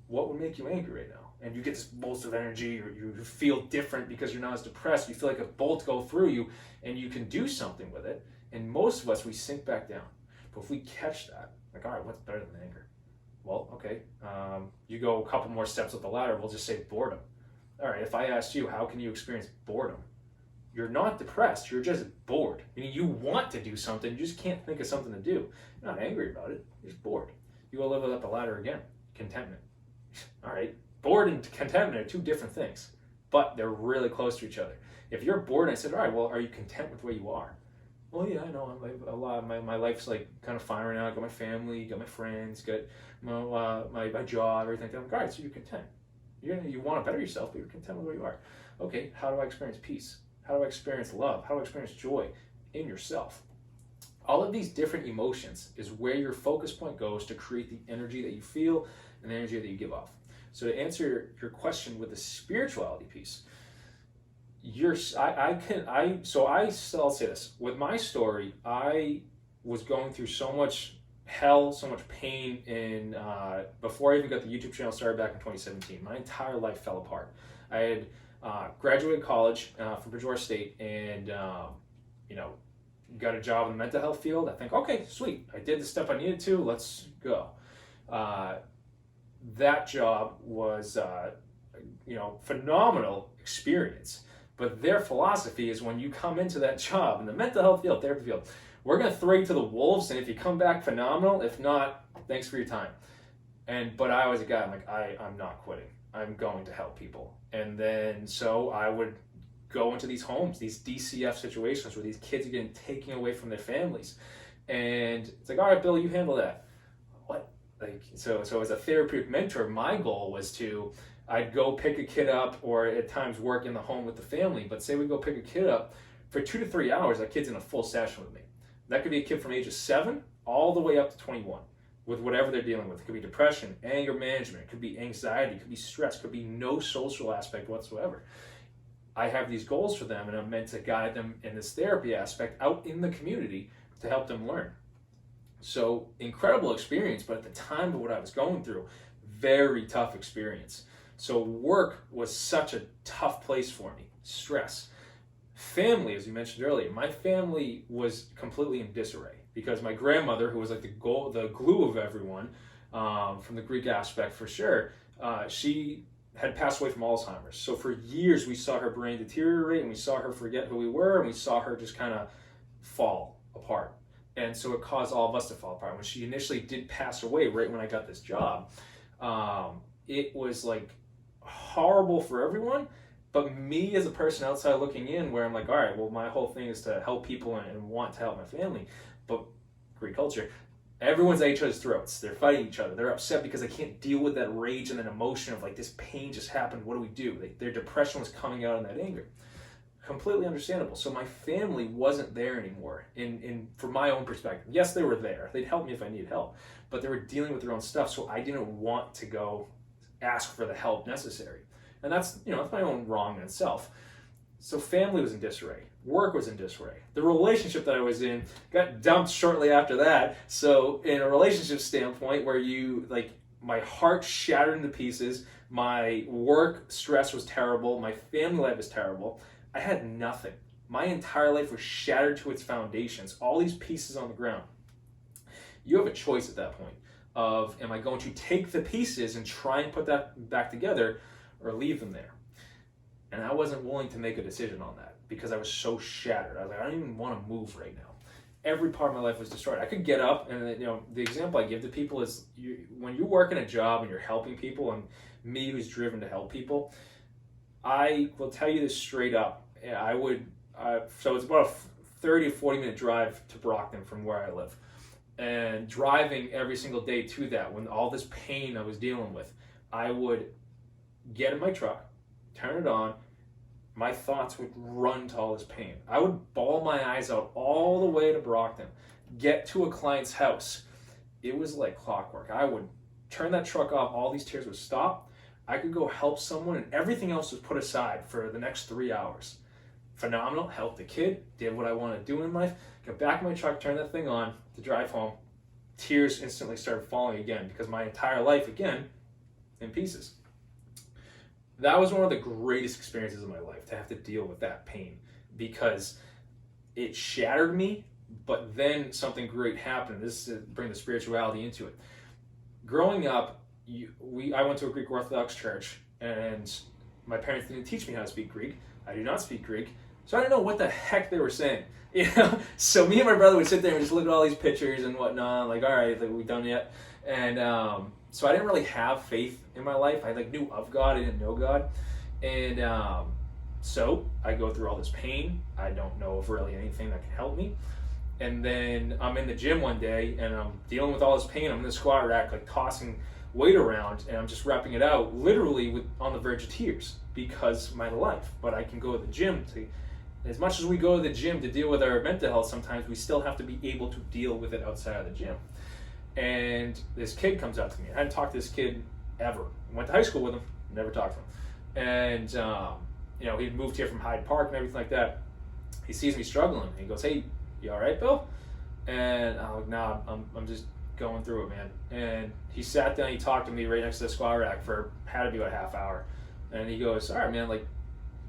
What would make you angry right now? And you get this bolt of energy, or you feel different because you're not as depressed. You feel like a bolt go through you, and you can do something with it. And most of us, we sink back down. But if we catch that, all right, what's better than anger? Well, okay, you go a couple more steps up the ladder, we'll just say boredom. All right, if I asked you, how can you experience boredom? You're not depressed, you're just bored. Meaning you want to do something, you just can't think of something to do. You're not angry about it, you're just bored. You go level up the ladder again, contentment. All right, bored and contentment are two different things, but they're really close to each other. If you're bored, and I said, all right, well, are you content with where you are? Well, yeah, I know, my life's kind of fine right now. I got my family, got my friends, got my job, everything. I'm like, all right, so you're content. You want to better yourself, but you're content with where you are. Okay, how do I experience peace? How do I experience love? How do I experience joy in yourself? All of these different emotions is where your focus point goes to create the energy that you feel and the energy that you give off. So to answer your question with the spirituality piece, I'll say this. With my story, I was going through so much hell, so much pain before I even got the YouTube channel started back in 2017. My entire life fell apart. I had graduated college from Bridgewater State and got a job in the mental health field. I think, okay, sweet. I did the step I needed to. Let's go. That job was phenomenal experience. But their philosophy is when you come into that job in the mental health field, therapy field, we're going to throw you to the wolves, and if you come back, phenomenal. If not, thanks for your time. But I was a guy, I'm like, I'm not quitting. I'm going to help people. And then so I would go into these homes, these DCF situations where these kids are getting taken away from their families. And it's like, all right, Bill, you handle that. What? So as a therapeutic mentor, my goal was I'd go pick a kid up, or at times work in the home with the family, but say we go pick a kid up, for 2 to 3 hours, that kid's in a full session with me. That could be a kid from age of 7 all the way up to 21 with whatever they're dealing with. It could be depression, anger management, it could be anxiety, it could be stress, it could be no social aspect whatsoever. I have these goals for them, and I'm meant to guide them in this therapy aspect out in the community to help them learn. So incredible experience, but at the time of what I was going through, very tough experience. So work was such a tough place for me. Stress. Family, as you mentioned earlier, my family was completely in disarray because my grandmother, who was like the glue of everyone, from the Greek aspect for sure, she had passed away from Alzheimer's. So for years we saw her brain deteriorate, and we saw her forget who we were, and we saw her just kind of fall apart. And so it caused all of us to fall apart. When she initially did pass away right when I got this job, it was like horrible for everyone, but me as a person outside looking in, where I'm like, all right, well, my whole thing is to help people and want to help my family. But Greek culture, everyone's at each other's throats. They're fighting each other. They're upset because they can't deal with that rage and that emotion of like, this pain just happened. What do we do? Their depression was coming out in that anger. Completely understandable. So my family wasn't there anymore from my own perspective. Yes, they were there. They'd help me if I needed help, but they were dealing with their own stuff. So I didn't want to go ask for the help necessary. And that's my own wrong in itself. So family was in disarray. Work was in disarray. The relationship that I was in got dumped shortly after that. So in a relationship standpoint where my heart shattered into pieces, my work stress was terrible, my family life was terrible, I had nothing. My entire life was shattered to its foundations, all these pieces on the ground. You have a choice at that point of, am I going to take the pieces and try and put that back together, or leave them there? And I wasn't willing to make a decision on that because I was so shattered. I was like, I don't even want to move right now. Every part of my life was destroyed. I could get up, and the example I give to people is when you work in a job and you're helping people, and me who's driven to help people, I will tell you this straight up. I So it's about a 30 to 40 minute drive to Brockton from where I live. And driving every single day to that, when all this pain I was dealing with, I would get in my truck, turn it on, my thoughts would run to all this pain. I would bawl my eyes out all the way to Brockton, get to a client's house. It was like clockwork. I would turn that truck off, all these tears would stop. I could go help someone, and everything else was put aside for the next 3 hours. Phenomenal, helped the kid, did what I wanted to do in life, got back in my truck, turned that thing on to drive home. Tears instantly started falling again because my entire life, again, in pieces. That was one of the greatest experiences of my life, to have to deal with that pain, because it shattered me, but then something great happened. This is to bring the spirituality into it. Growing up, I went to a Greek Orthodox church, and my parents didn't teach me how to speak Greek. I do not speak Greek, so I didn't know what the heck they were saying. So me and my brother would sit there and just look at all these pictures and whatnot, like, all right, like, we done yet? And so I didn't really have faith in my life. I knew of God, I didn't know God. And so I go through all this pain. I don't know of really anything that can help me. And then I'm in the gym one day and I'm dealing with all this pain. I'm in the squat rack, like tossing weight around, and I'm just repping it out, literally on the verge of tears, because my life. But I can go to the gym as much as we go to the gym to deal with our mental health, sometimes we still have to be able to deal with it outside of the gym. And this kid comes up to me. I hadn't talked to this kid ever. Went to high school with him, never talked to him. And he'd moved here from Hyde Park and everything like that. He sees me struggling. He goes, "Hey, you all right, Bill?" And I'm like, "Nah, I'm just going through it, man." And he sat down, he talked to me right next to the squat rack for, had to be about a half hour. And he goes, "All right, man, like,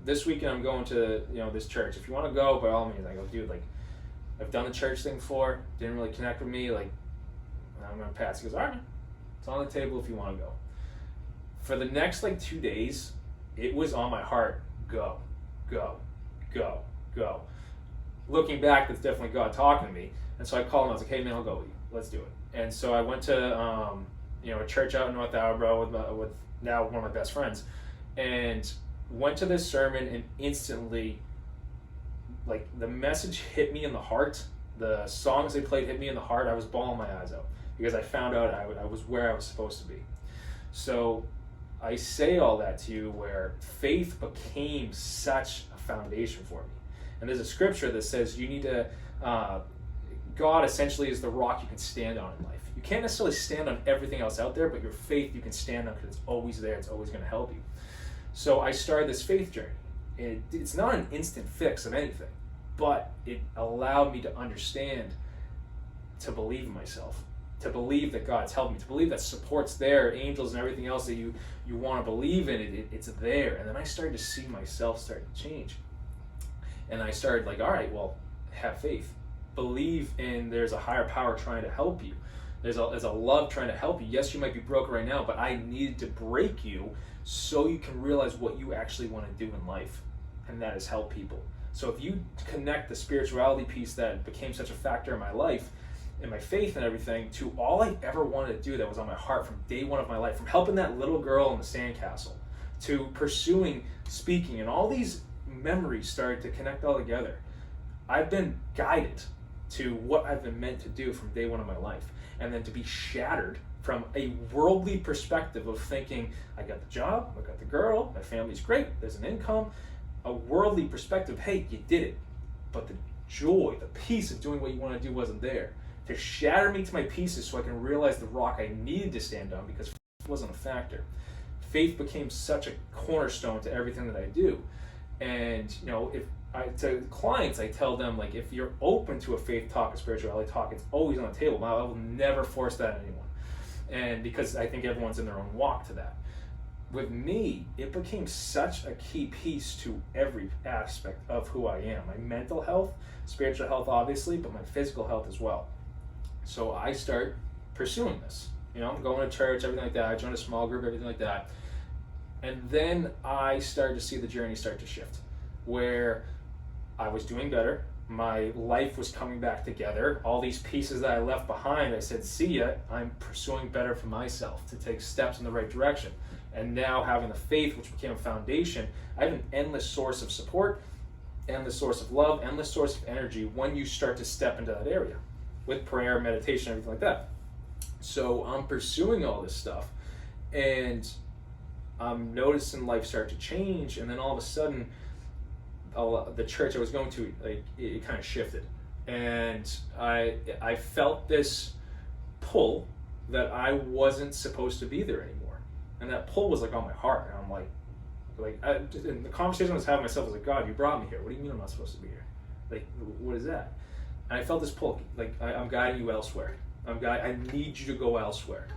this weekend I'm going to, this church. If you want to go, by all means." I go, "Dude, like, I've done the church thing before, didn't really connect with me, like, I'm going to pass." He goes, "All right, man, it's on the table if you want to go." For the next, 2 days, it was on my heart, go, go, go, go. Looking back, that's definitely God talking to me. And so I called him, I was like, "Hey, man, I'll go with you. Let's do it." And so I went to, a church out in North Attleboro with now one of my best friends, and went to this sermon, and instantly, the message hit me in the heart. The songs they played hit me in the heart. I was bawling my eyes out because I found out I was where I was supposed to be. So I say all that to you, where faith became such a foundation for me. And there's a scripture that says you need to, God essentially is the rock you can stand on in life. You can't necessarily stand on everything else out there, but your faith you can stand on because it's always there. It's always going to help you. So I started this faith journey. It's not an instant fix of anything, but it allowed me to understand, to believe in myself, to believe that God's helped me, to believe that support's there, angels and everything else that you want to believe in, it's there. And then I started to see myself start to change. And I started all right, well, have faith. Believe in there's a higher power trying to help you. There's a love trying to help you. Yes, you might be broken right now, but I needed to break you so you can realize what you actually want to do in life, and that is help people. So if you connect the spirituality piece that became such a factor in my life, and my faith and everything, to all I ever wanted to do that was on my heart from day one of my life, from helping that little girl in the sandcastle, to pursuing speaking, and all these memories started to connect all together. I've been guided to what I've been meant to do from day one of my life. And then to be shattered from a worldly perspective of thinking, I got the job, I got the girl, my family's great, there's an income, a worldly perspective, hey, you did it. But the joy, the peace of doing what you want to do wasn't there. To shatter me to my pieces so I can realize the rock I needed to stand on, because faith wasn't a factor. Faith became such a cornerstone to everything that I do. And to clients, I tell them, if you're open to a faith talk, a spirituality talk, it's always on the table. I will never force that on anyone. And because I think everyone's in their own walk to that. With me, it became such a key piece to every aspect of who I am. My mental health, spiritual health, obviously, but my physical health as well. So I start pursuing this. I'm going to church, everything like that. I joined a small group, everything like that. And then I started to see the journey start to shift, where I was doing better. My life was coming back together. All these pieces that I left behind, I said, see ya, I'm pursuing better for myself to take steps in the right direction. And now having the faith, which became a foundation, I have an endless source of support. endless source of love, endless source of energy when you start to step into that area with prayer, meditation, everything like that. So I'm pursuing all this stuff, and I'm noticing life start to change, and then all of a sudden, the church I was going to, like, it kind of shifted, and I felt this pull that I wasn't supposed to be there anymore, and that pull was like on my heart, and I'm like in the conversation I was having myself, I was like, God, you brought me here. What do you mean I'm not supposed to be here? Like, what is that? And I felt this pull, like, I'm guiding you elsewhere. I need you to go elsewhere.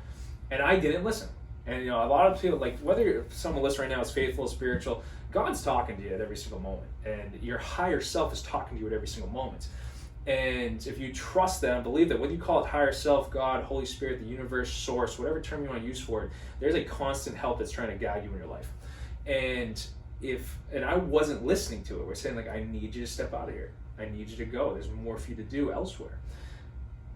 And I didn't listen. And, you know, a lot of people, like, whether someone listening right now is faithful, spiritual, God's talking to you at every single moment. And your higher self is talking to you at every single moment. And if you trust that and believe that, whether you call it higher self, God, Holy Spirit, the universe, source, whatever term you want to use for it, there's a constant help that's trying to guide you in your life. And I wasn't listening to it. We're saying, like, I need you to step out of here. I need you to go. There's more for you to do elsewhere.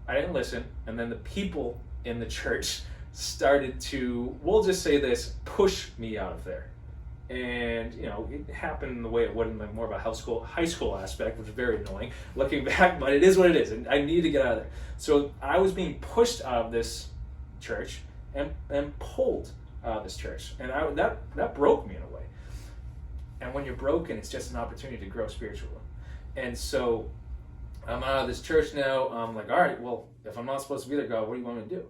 I didn't listen. And then the people in the church started to, we'll just say this, push me out of there. And, you know, it happened in the way it would in like more of a high school aspect, which is very annoying looking back, but it is what it is. And I need to get out of there. So I was being pushed out of this church and pulled out of this church. And that broke me in a way. And when you're broken, it's just an opportunity to grow spiritually. And so I'm out of this church now. I'm like, all right, well, if I'm not supposed to be there, God, what do you want me to do?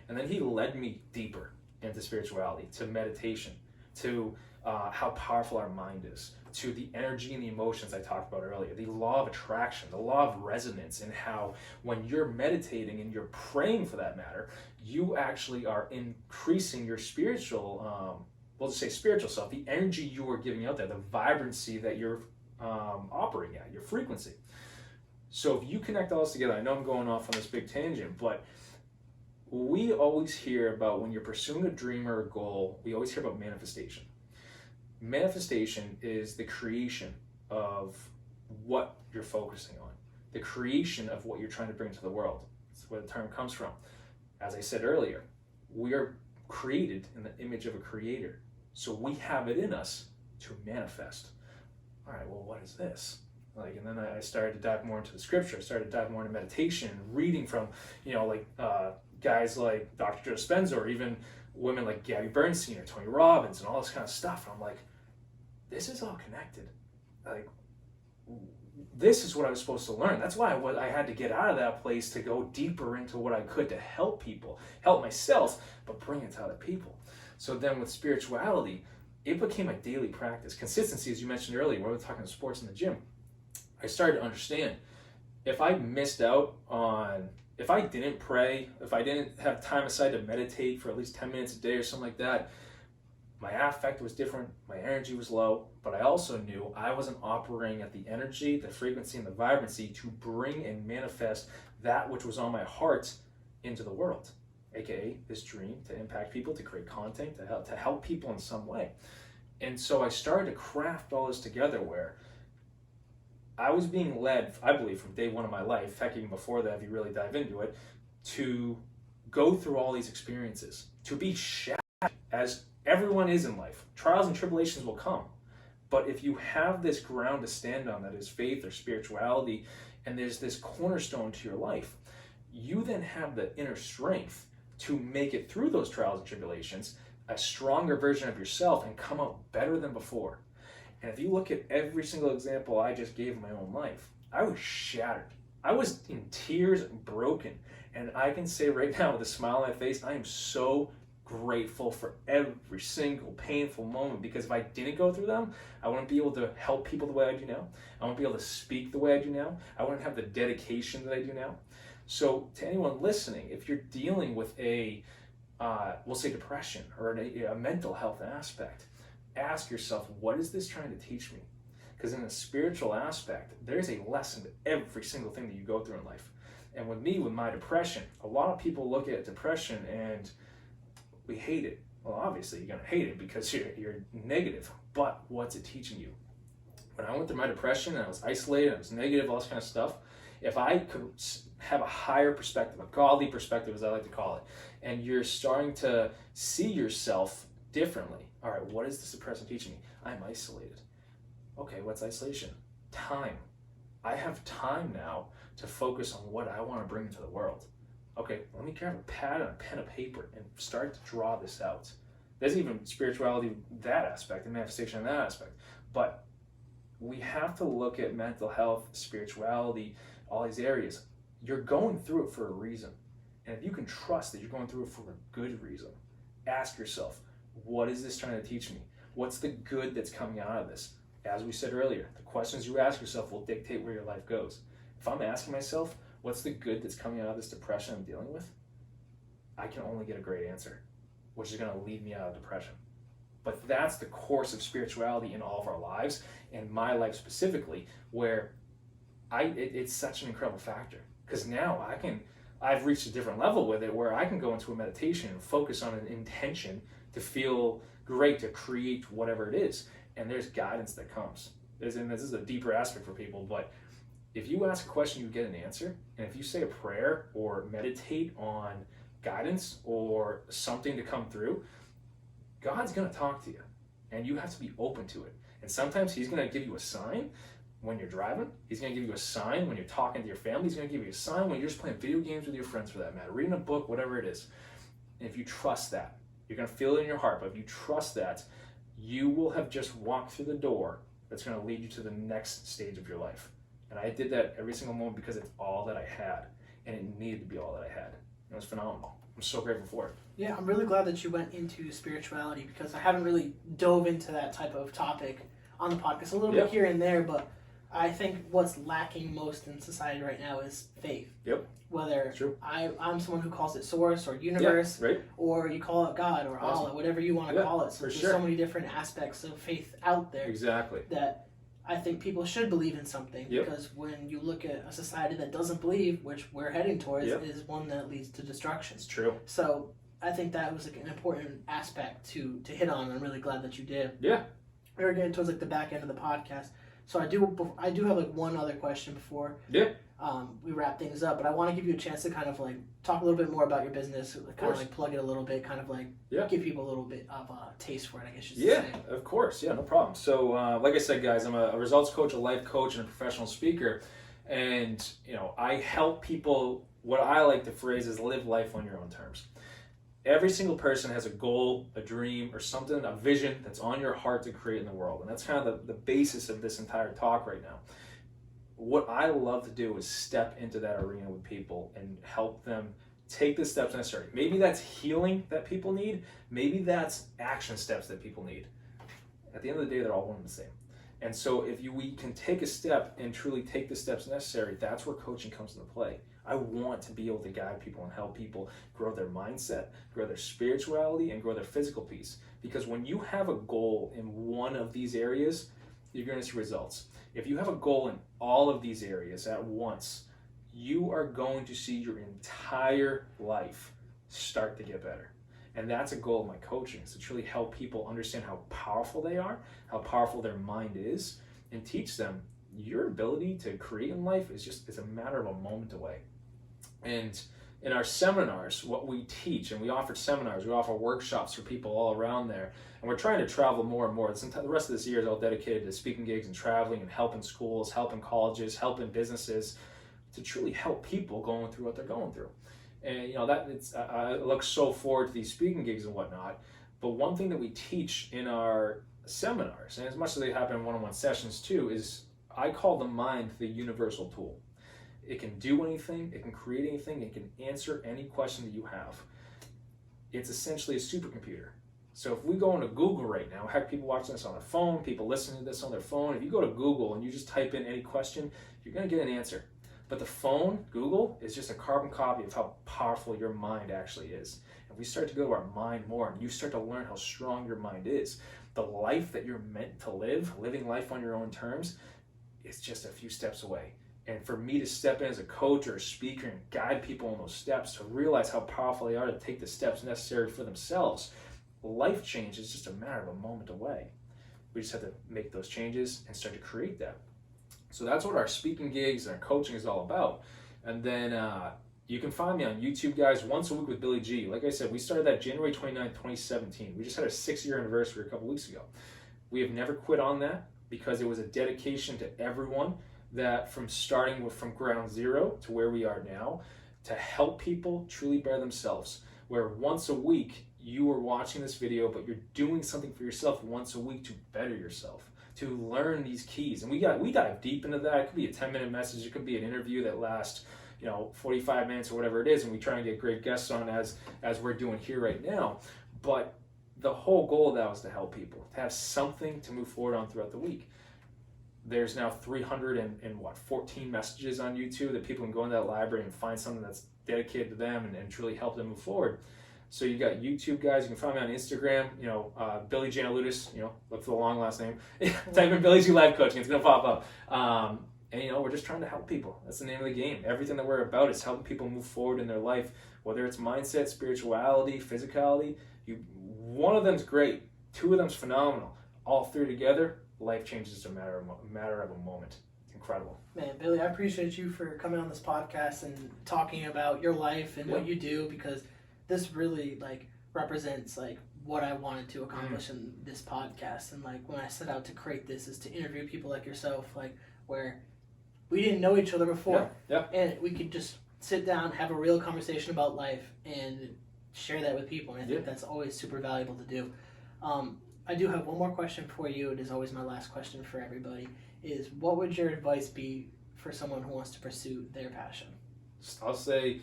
And then he led me deeper into spirituality, to meditation, to how powerful our mind is, to the energy and the emotions I talked about earlier, the law of attraction, the law of resonance, and how when you're meditating and you're praying for that matter, you actually are increasing your spiritual, we'll just say spiritual self, the energy you are giving out there, the vibrancy that you're operating at, your frequency. So if you connect all this together, I know I'm going off on this big tangent, but we always hear about when you're pursuing a dream or a goal, we always hear about manifestation. Manifestation is the creation of what you're focusing on, the creation of what you're trying to bring to the world. That's where the term comes from. As I said earlier, we are created in the image of a creator. So we have it in us to manifest. All right, well, what is this? Like, and then I started to dive more into the scripture. I started to dive more into meditation, reading from, you know, like guys like Dr. Joe Dispenza, or even women like Gabby Bernstein or Tony Robbins and all this kind of stuff. And I'm like, this is all connected. Like, this is what I was supposed to learn. That's why I had to get out of that place to go deeper into what I could to help people, help myself, but bring it to other people. So then with spirituality, it became a daily practice. Consistency, as you mentioned earlier, when we were talking about sports in the gym, I started to understand if I missed out on, if I didn't pray, if I didn't have time aside to meditate for at least 10 minutes a day or something like that, my affect was different, my energy was low, but I also knew I wasn't operating at the energy, the frequency, and the vibrancy to bring and manifest that which was on my heart into the world, aka this dream to impact people, to create content, to help people in some way. And so I started to craft all this together where I was being led, I believe, from day one of my life, heck, even before that, if you really dive into it, to go through all these experiences, to be shattered, as everyone is in life. Trials and tribulations will come. But if you have this ground to stand on that is faith or spirituality, and there's this cornerstone to your life, you then have the inner strength to make it through those trials and tribulations, a stronger version of yourself, and come out better than before. And if you look at every single example I just gave in my own life, I was shattered. I was in tears, broken. And I can say right now with a smile on my face, I am so grateful for every single painful moment, because if I didn't go through them, I wouldn't be able to help people the way I do now. I wouldn't be able to speak the way I do now. I wouldn't have the dedication that I do now. So to anyone listening, if you're dealing with a, we'll say depression or a mental health aspect, ask yourself, what is this trying to teach me? Because in a spiritual aspect, there's a lesson to every single thing that you go through in life. And with me, with my depression, a lot of people look at depression and we hate it. Well, obviously you're going to hate it because you're negative, but what's it teaching you? When I went through my depression and I was isolated, I was negative, all this kind of stuff, if I could have a higher perspective, a godly perspective as I like to call it, and you're starting to see yourself differently. All right, what is this depression teaching me? I'm isolated. Okay, what's isolation? time. I have time now to focus on what I want to bring into the world. Okay, let me grab a pad and a pen and paper and start to draw this out. There's even spirituality, that aspect, and manifestation in that aspect. But we have to look at mental health, spirituality, all these areas. You're going through it for a reason. And if you can trust that you're going through it for a good reason, ask yourself, what is this trying to teach me? What's the good that's coming out of this? As we said earlier, the questions you ask yourself will dictate where your life goes. If I'm asking myself, what's the good that's coming out of this depression I'm dealing with? I can only get a great answer, which is going to lead me out of depression. But that's the course of spirituality in all of our lives, and my life specifically, where it's such an incredible factor. Because now I've reached a different level with it, where I can go into a meditation and focus on an intention to feel great, to create whatever it is. And there's guidance that comes. And this is a deeper aspect for people, but if you ask a question, you get an answer. And if you say a prayer or meditate on guidance or something to come through, God's going to talk to you. And you have to be open to it. And sometimes he's going to give you a sign when you're driving. He's going to give you a sign when you're talking to your family. He's going to give you a sign when you're just playing video games with your friends, for that matter, reading a book, whatever it is. And if you trust that, you're going to feel it in your heart. But if you trust that, you will have just walked through the door that's going to lead you to the next stage of your life. And I did that every single moment because it's all that I had. And it needed to be all that I had. It was phenomenal. I'm so grateful for it. Yeah, I'm really glad that you went into spirituality, because I haven't really dove into that type of topic on the podcast. A little bit here and there, but I think what's lacking most in society right now is faith. Yep. Whether I'm someone who calls it source or universe, right, or you call it God or Allah, whatever you want to call it. So there's so many different aspects of faith out there. Exactly. That I think people should believe in something, because when you look at a society that doesn't believe, which we're heading towards, is one that leads to destruction. It's true. So I think that was like an important aspect to hit on. I'm really glad that you did. Yeah. We're getting towards like the back end of the podcast. So I do have like one other question before we wrap things up, but I want to give you a chance to kind of like talk a little bit more about your business, kind of like plug it a little bit, kind of like give people a little bit of a taste for it, I guess you should say. Yeah, of course. Yeah, no problem. So like I said, guys, I'm a results coach, a life coach, and a professional speaker. And, I help people, what I like to phrase is live life on your own terms. Every single person has a goal, a dream, or something, a vision that's on your heart to create in the world. And that's kind of the basis of this entire talk right now. What I love to do is step into that arena with people and help them take the steps necessary. Maybe that's healing that people need. Maybe that's action steps that people need. At the end of the day, they're all one and the same. And so if we can take a step and truly take the steps necessary, that's where coaching comes into play. I want to be able to guide people and help people grow their mindset, grow their spirituality, and grow their physical peace. Because when you have a goal in one of these areas, you're going to see results. If you have a goal in all of these areas at once, you are going to see your entire life start to get better. And that's a goal of my coaching, is to truly help people understand how powerful they are, how powerful their mind is, and teach them your ability to create in life is a matter of a moment away. And in our seminars, what we teach, and we offer seminars, we offer workshops for people all around there, and we're trying to travel more and more. The rest of this year is all dedicated to speaking gigs and traveling and helping schools, helping colleges, helping businesses, to truly help people going through what they're going through. And I look so forward to these speaking gigs and whatnot. But one thing that we teach in our seminars, and as much as they happen in one-on-one sessions too, is I call the mind the universal tool. It can do anything, it can create anything, it can answer any question that you have. It's essentially a supercomputer. So if we go into Google right now, heck, people watching this on their phone, people listening to this on their phone, if you go to Google and you just type in any question, you're going to get an answer. But the phone, Google, is just a carbon copy of how powerful your mind actually is. If we start to go to our mind more and you start to learn how strong your mind is, the life that you're meant to live, living life on your own terms, is just a few steps away. And for me to step in as a coach or a speaker and guide people on those steps to realize how powerful they are to take the steps necessary for themselves, life change is just a matter of a moment away. We just have to make those changes and start to create that. So that's what our speaking gigs and our coaching is all about. And then you can find me on YouTube, guys, once a week with Billy G. Like I said, we started that January 29th, 2017. We just had our 6-year anniversary a couple weeks ago. We have never quit on that. because it was a dedication to everyone that from starting from ground zero to where we are now, to help people truly better themselves, where once a week you are watching this video, but you're doing something for yourself once a week to better yourself, to learn these keys. And we dive deep into that. It could be a 10-minute message, it could be an interview that lasts 45 minutes or whatever it is, and we try and get great guests on as we're doing here right now. But the whole goal of that was to help people, to have something to move forward on throughout the week. There's now 314 messages on YouTube that people can go into that library and find something that's dedicated to them and truly help them move forward. So you got YouTube guys, you can find me on Instagram, Billy Janaludis, look for the long last name. Type in Billy G Life Coaching, it's gonna pop up. And we're just trying to help people. That's the name of the game. Everything that we're about is helping people move forward in their life, whether it's mindset, spirituality, physicality. One of them's great, two of them's phenomenal. All three together, life changes in a matter of a moment. It's incredible. Man, Billy, I appreciate you for coming on this podcast and talking about your life and what you do, because this really represents what I wanted to accomplish in this podcast. And when I set out to create this, is to interview people like yourself, where we didn't know each other before, and we could just sit down, have a real conversation about life, and share that with people. And I think that's always super valuable to do. I do have one more question for you. It is always my last question for everybody. Is what would your advice be for someone who wants to pursue their passion? I'll say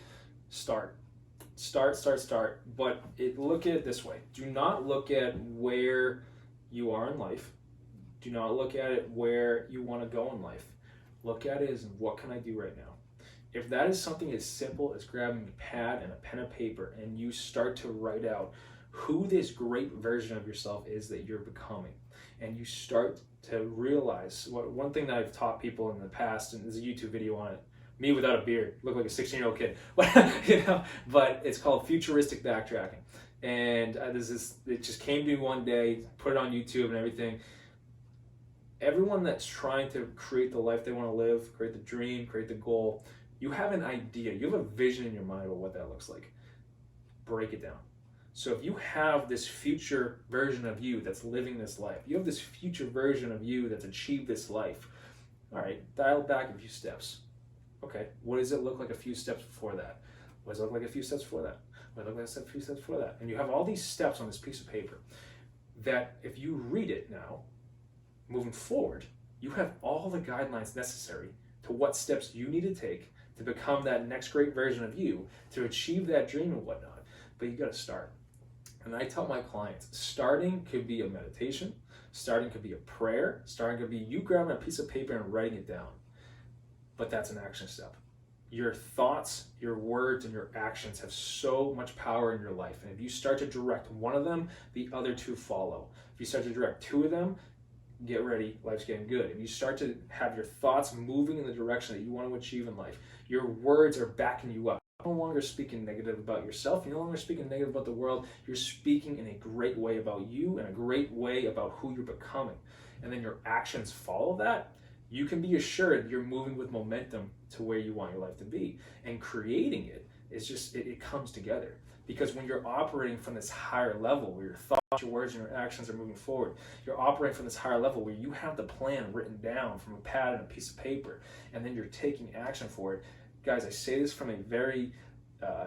start. But look at it this way. Do not look at where you are in life. Do not look at it where you want to go in life. Look at it as, what can I do right now? If that is something as simple as grabbing a pad and a pen and paper, and you start to write out who this great version of yourself is that you're becoming, and you start to realize one thing that I've taught people in the past, and there's a YouTube video on it, me without a beard, look like a 16-year-old kid, but it's called futuristic backtracking. And it just came to me one day, put it on YouTube and everything. Everyone that's trying to create the life they want to live, create the dream, create the goal, you have an idea, you have a vision in your mind about what that looks like. Break it down. So if you have this future version of you that's living this life, you have this future version of you that's achieved this life, all right, dial back a few steps. Okay, what does it look like a few steps before that? What does it look like a few steps before that? What does it look like a few steps before that? And you have all these steps on this piece of paper that if you read it now, moving forward, you have all the guidelines necessary to what steps you need to take to become that next great version of you, to achieve that dream and whatnot. But you got to start. And I tell my clients, starting could be a meditation, starting could be a prayer, starting could be you grabbing a piece of paper and writing it down. But that's an action step. Your thoughts, your words, and your actions have so much power in your life. And if you start to direct one of them, the other two follow. If you start to direct two of them, get ready, life's getting good. If you start to have your thoughts moving in the direction that you want to achieve in life, your words are backing you up. You're no longer speaking negative about yourself. You're no longer speaking negative about the world. You're speaking in a great way about you and a great way about who you're becoming. And then your actions follow that. You can be assured you're moving with momentum to where you want your life to be. And creating it is just, it comes together. Because when you're operating from this higher level, where your thoughts, your words, and your actions are moving forward, you're operating from this higher level where you have the plan written down from a pad and a piece of paper, and then you're taking action for it. Guys, I say this from a very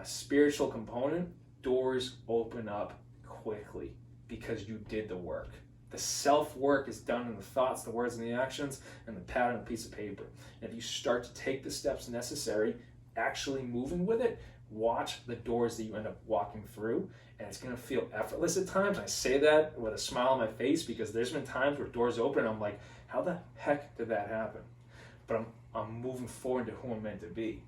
spiritual component. Doors open up quickly because you did the work. The self-work is done in the thoughts, the words, and the actions, and the pad and a piece of paper. And if you start to take the steps necessary, actually moving with it, watch the doors that you end up walking through, and it's going to feel effortless at times. I say that with a smile on my face because there's been times where doors open and I'm like, how the heck did that happen? But I'm moving forward to who I'm meant to be.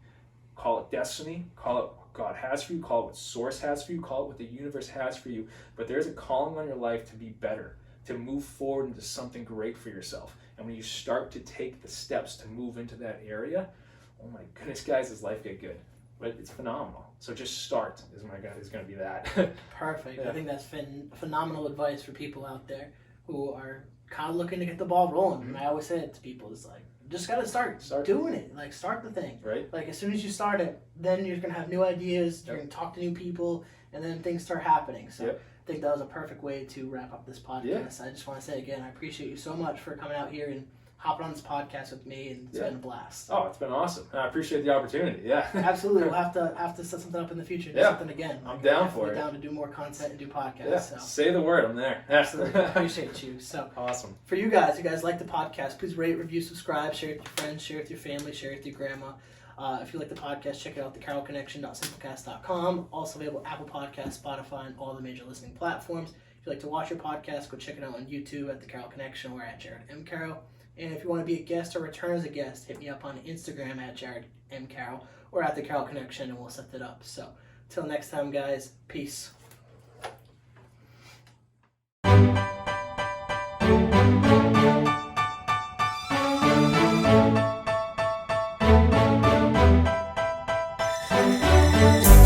Call it destiny, call it what God has for you, call it what Source has for you, call it what the universe has for you. But there's a calling on your life to be better, to move forward into something great for yourself. And when you start to take the steps to move into that area, oh my goodness, guys, does life get good. But it's phenomenal. So just start is going to be that. Perfect. Yeah. I think that's phenomenal advice for people out there who are kind of looking to get the ball rolling. Mm-hmm. And I always say it to people, it's like, just got to start doing it. Like, start the thing. Right. Like, as soon as you start it, then you're going to have new ideas, you're going to talk to new people, and then things start happening. So I think that was a perfect way to wrap up this podcast. I just want to say again, I appreciate you so much for coming out here and hopping on this podcast with me, and it's been a blast. Oh, it's been awesome. I appreciate the opportunity. Yeah, absolutely. We'll have to set something up in the future. Do something again. I'm down for it. Down to do more content and do podcasts. Yeah. So. Say the word. I'm there. Absolutely. Appreciate you. So awesome. For you guys like the podcast, please rate, review, subscribe, share it with your friends, share it with your family, share it with your grandma. If you like the podcast, check it out at thecarrollconnection.simplecast.com. Also available Apple Podcasts, Spotify, and all the major listening platforms. If you like to watch your podcast, go check it out on YouTube at The Carroll Connection or at Jared M. Carroll. And if you want to be a guest or return as a guest, hit me up on Instagram at Jared M. Carroll or at The Carroll Connection, and we'll set that up. So, till next time, guys, peace.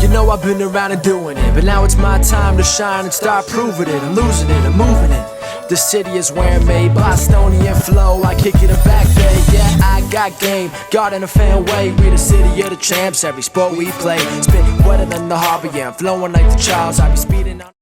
You know I've been around and doing it, but now it's my time to shine and start proving it. I'm losing it, I'm moving it. The city is where I'm made, Bostonian flow, I kick it a back day. Yeah, I got game, God in a fan way. We the city of the champs, every sport we play. Spit wetter than the harbor, yeah, I'm flowing like the Charles. I be speeding on